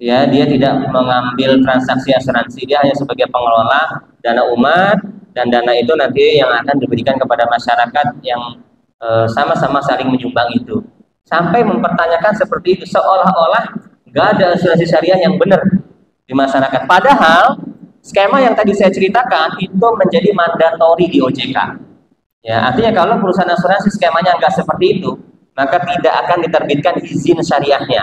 ya, dia tidak mengambil transaksi asuransi, dia hanya sebagai pengelola dana umat, dan dana itu nanti yang akan diberikan kepada masyarakat yang sama-sama saling menyumbang itu. Sampai mempertanyakan seperti itu, seolah-olah nggak ada asuransi syariah yang benar di masyarakat. Padahal skema yang tadi saya ceritakan itu menjadi mandatori di OJK. Ya, artinya kalau perusahaan asuransi skemanya nggak seperti itu, maka tidak akan diterbitkan izin syariahnya.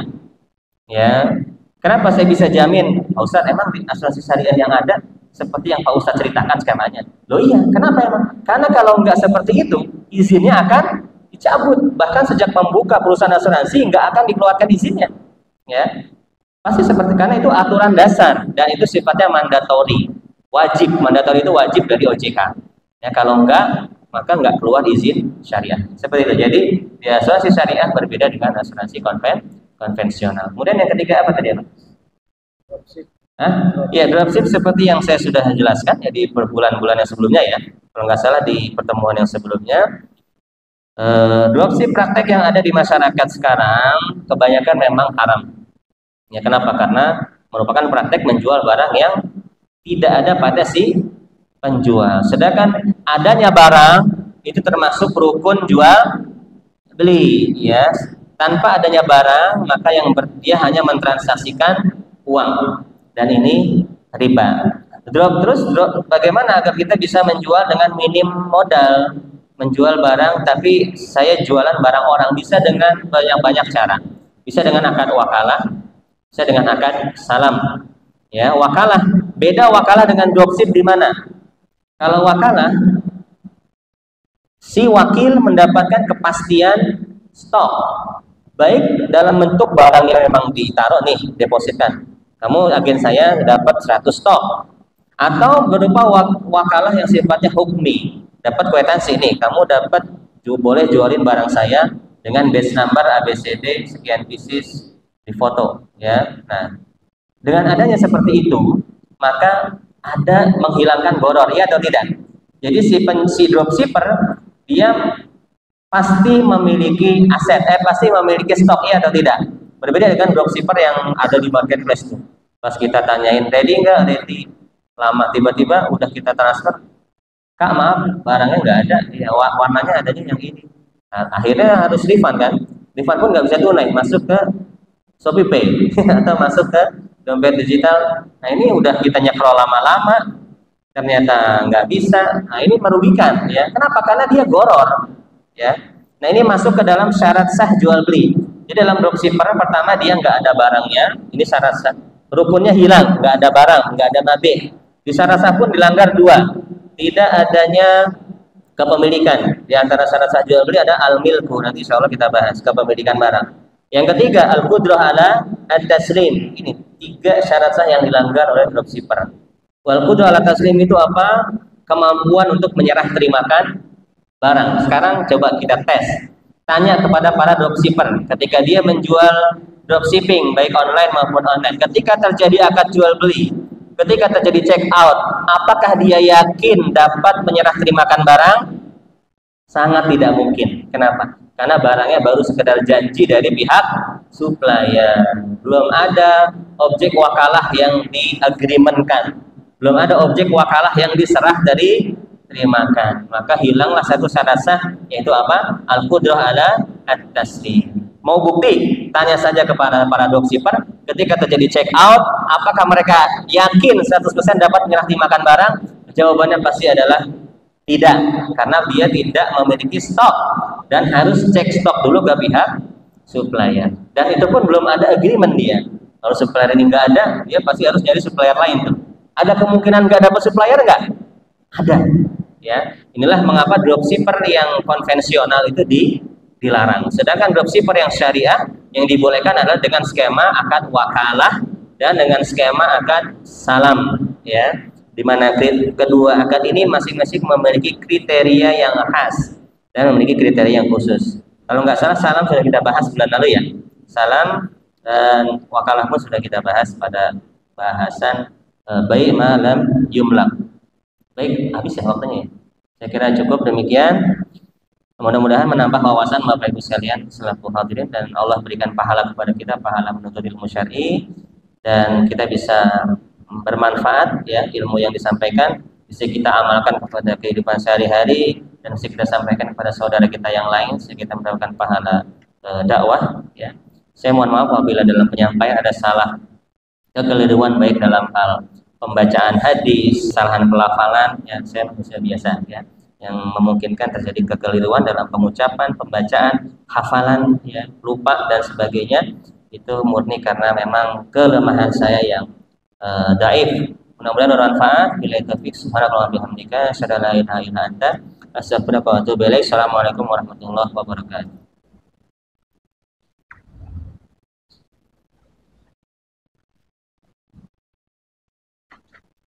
Ya, kenapa saya bisa jamin, Pak Ustadz, emang di asuransi syariah yang ada seperti yang Pak Ustadz ceritakan skemanya? Loh iya, kenapa emang? Karena kalau nggak seperti itu, izinnya akan dicabut. Bahkan sejak membuka perusahaan asuransi nggak akan dikeluarkan izinnya. Ya, pasti seperti, karena itu aturan dasar dan itu sifatnya mandatori, wajib. Mandatori itu wajib dari OJK. Ya, kalau enggak, maka nggak keluar izin syariah. Seperti itu. Jadi di asuransi syariah berbeda dengan asuransi konvensional. Kemudian yang ketiga apa tadi, Pak? Ya, dropship seperti yang saya sudah jelaskan ya di bulan-bulan yang sebelumnya, ya. Kalau nggak salah di pertemuan yang sebelumnya, dropship praktek yang ada di masyarakat sekarang kebanyakan memang haram. Ya, kenapa? Karena merupakan praktek menjual barang yang tidak ada pada si penjual. Sedangkan adanya barang itu termasuk rukun jual beli, ya. Tanpa adanya barang, maka dia hanya mentransaksikan uang, dan ini riba. Terus bagaimana agar kita bisa menjual dengan minim modal? Menjual barang, tapi saya jualan barang orang, bisa dengan banyak cara. Bisa dengan akad wakalah, bisa dengan akad salam. Ya, wakalah. Beda wakalah dengan dropship di mana? Kalau wakalah, si wakil mendapatkan kepastian stok, baik dalam bentuk barang yang memang ditaruh nih, depositkan. Kamu agen saya dapat 100 stok, atau berupa wakalah yang sifatnya hukmi, dapat kwitansi nih, kamu dapat boleh jualin barang saya dengan batch number ABCD sekian pieces di foto, ya. Nah, dengan adanya seperti itu, maka ada menghilangkan boror, ya atau tidak? Jadi si dropshipper dia pasti memiliki aset, pasti memiliki stok, ya atau tidak? Berbeda dengan dropshipper yang ada di marketplace tuh. Pas kita tanyain ready nggak, ready, lama tiba-tiba udah kita transfer, Kak maaf barangnya nggak ada, ya warnanya adanya yang ini. Nah, akhirnya harus refund kan? Refund pun nggak bisa tunai, masuk ke Shopee Pay atau masuk ke dompet digital. Nah ini udah kita nyekrol lama-lama, ternyata nggak bisa. Nah ini merugikan, ya. Kenapa? Karena dia goror, ya. Nah ini masuk ke dalam syarat sah jual beli. Jadi dalam dropshipper pertama dia nggak ada barangnya, ini syarat sah. Rukunnya hilang, nggak ada barang, nggak ada mabeh. Di syarat sah pun dilanggar dua. Tidak adanya kepemilikan. Di antara syarat sah jual beli ada al-milku, nanti insya Allah kita bahas kepemilikan barang. Yang ketiga al-qudrah ala at-taslim. Ini 3 syarat sah yang dilanggar oleh dropshipper. Wal qudrah ala taslim itu apa? Kemampuan untuk menyerah terimakan barang. Sekarang coba kita tes. Tanya kepada para dropshipper ketika dia menjual dropshipping baik online maupun online. Ketika terjadi akad jual beli, ketika terjadi check out, apakah dia yakin dapat menyerah terimakan barang? Sangat tidak mungkin. Kenapa? Karena barangnya baru sekedar janji dari pihak supplier. Belum ada objek wakalah yang diagreementkan. Belum ada objek wakalah yang diserah dari terimakan. Maka hilanglah satu syarat sah, yaitu apa? Al-qudrah ala at-taslim. Mau bukti? Tanya saja kepada para dropshipper ketika terjadi check out, apakah mereka yakin 100% dapat menyerah terimakan barang? Jawabannya pasti adalah tidak, karena dia tidak memiliki stok dan harus cek stok dulu ke pihak supplier. Dan itu pun belum ada agreement dia. Kalau supplier ini nggak ada, dia pasti harus nyari supplier lain tuh. Ada kemungkinan nggak dapat supplier nggak? Ada. Ya, inilah mengapa dropshipper yang konvensional itu dilarang. Sedangkan dropshipper yang syariah yang dibolehkan adalah dengan skema akad wakalah dan dengan skema akad salam, ya. Di mana kedua akad ini masing-masing memiliki kriteria yang khas dan memiliki kriteria yang khusus. Kalau nggak salah salam sudah kita bahas bulan lalu, ya. Salam dan wakalah pun sudah kita bahas pada bahasan bai' ma lam yumlak. Baik, habis ya waktunya. Saya kira cukup demikian. Mudah-mudahan menambah wawasan Bapak Ibu sekalian selaku hadirin, dan Allah berikan pahala kepada kita, pahala menuntut ilmu syar'i, dan kita bisa bermanfaat, ya, ilmu yang disampaikan bisa kita amalkan kepada kehidupan sehari-hari dan bisa kita sampaikan kepada saudara kita yang lain sehingga kita mendapatkan pahala dakwah, ya. Saya mohon maaf apabila dalam penyampaian ada salah kekeliruan baik dalam hal pembacaan hadis, kesalahan pelafalan, ya, saya manusia biasa, ya, yang memungkinkan terjadi kekeliruan dalam pengucapan, pembacaan, hafalan, ya, lupa dan sebagainya. Itu murni karena memang kelemahan saya yang daif. Mudah-mudahan bermanfaat. Bila taufiq, subhanallahi wa bihamdika, asyhadu an la ilaha illa anta, astaghfiruka wa atubu ilaik. Assalamualaikum warahmatullahi wabarakatuh.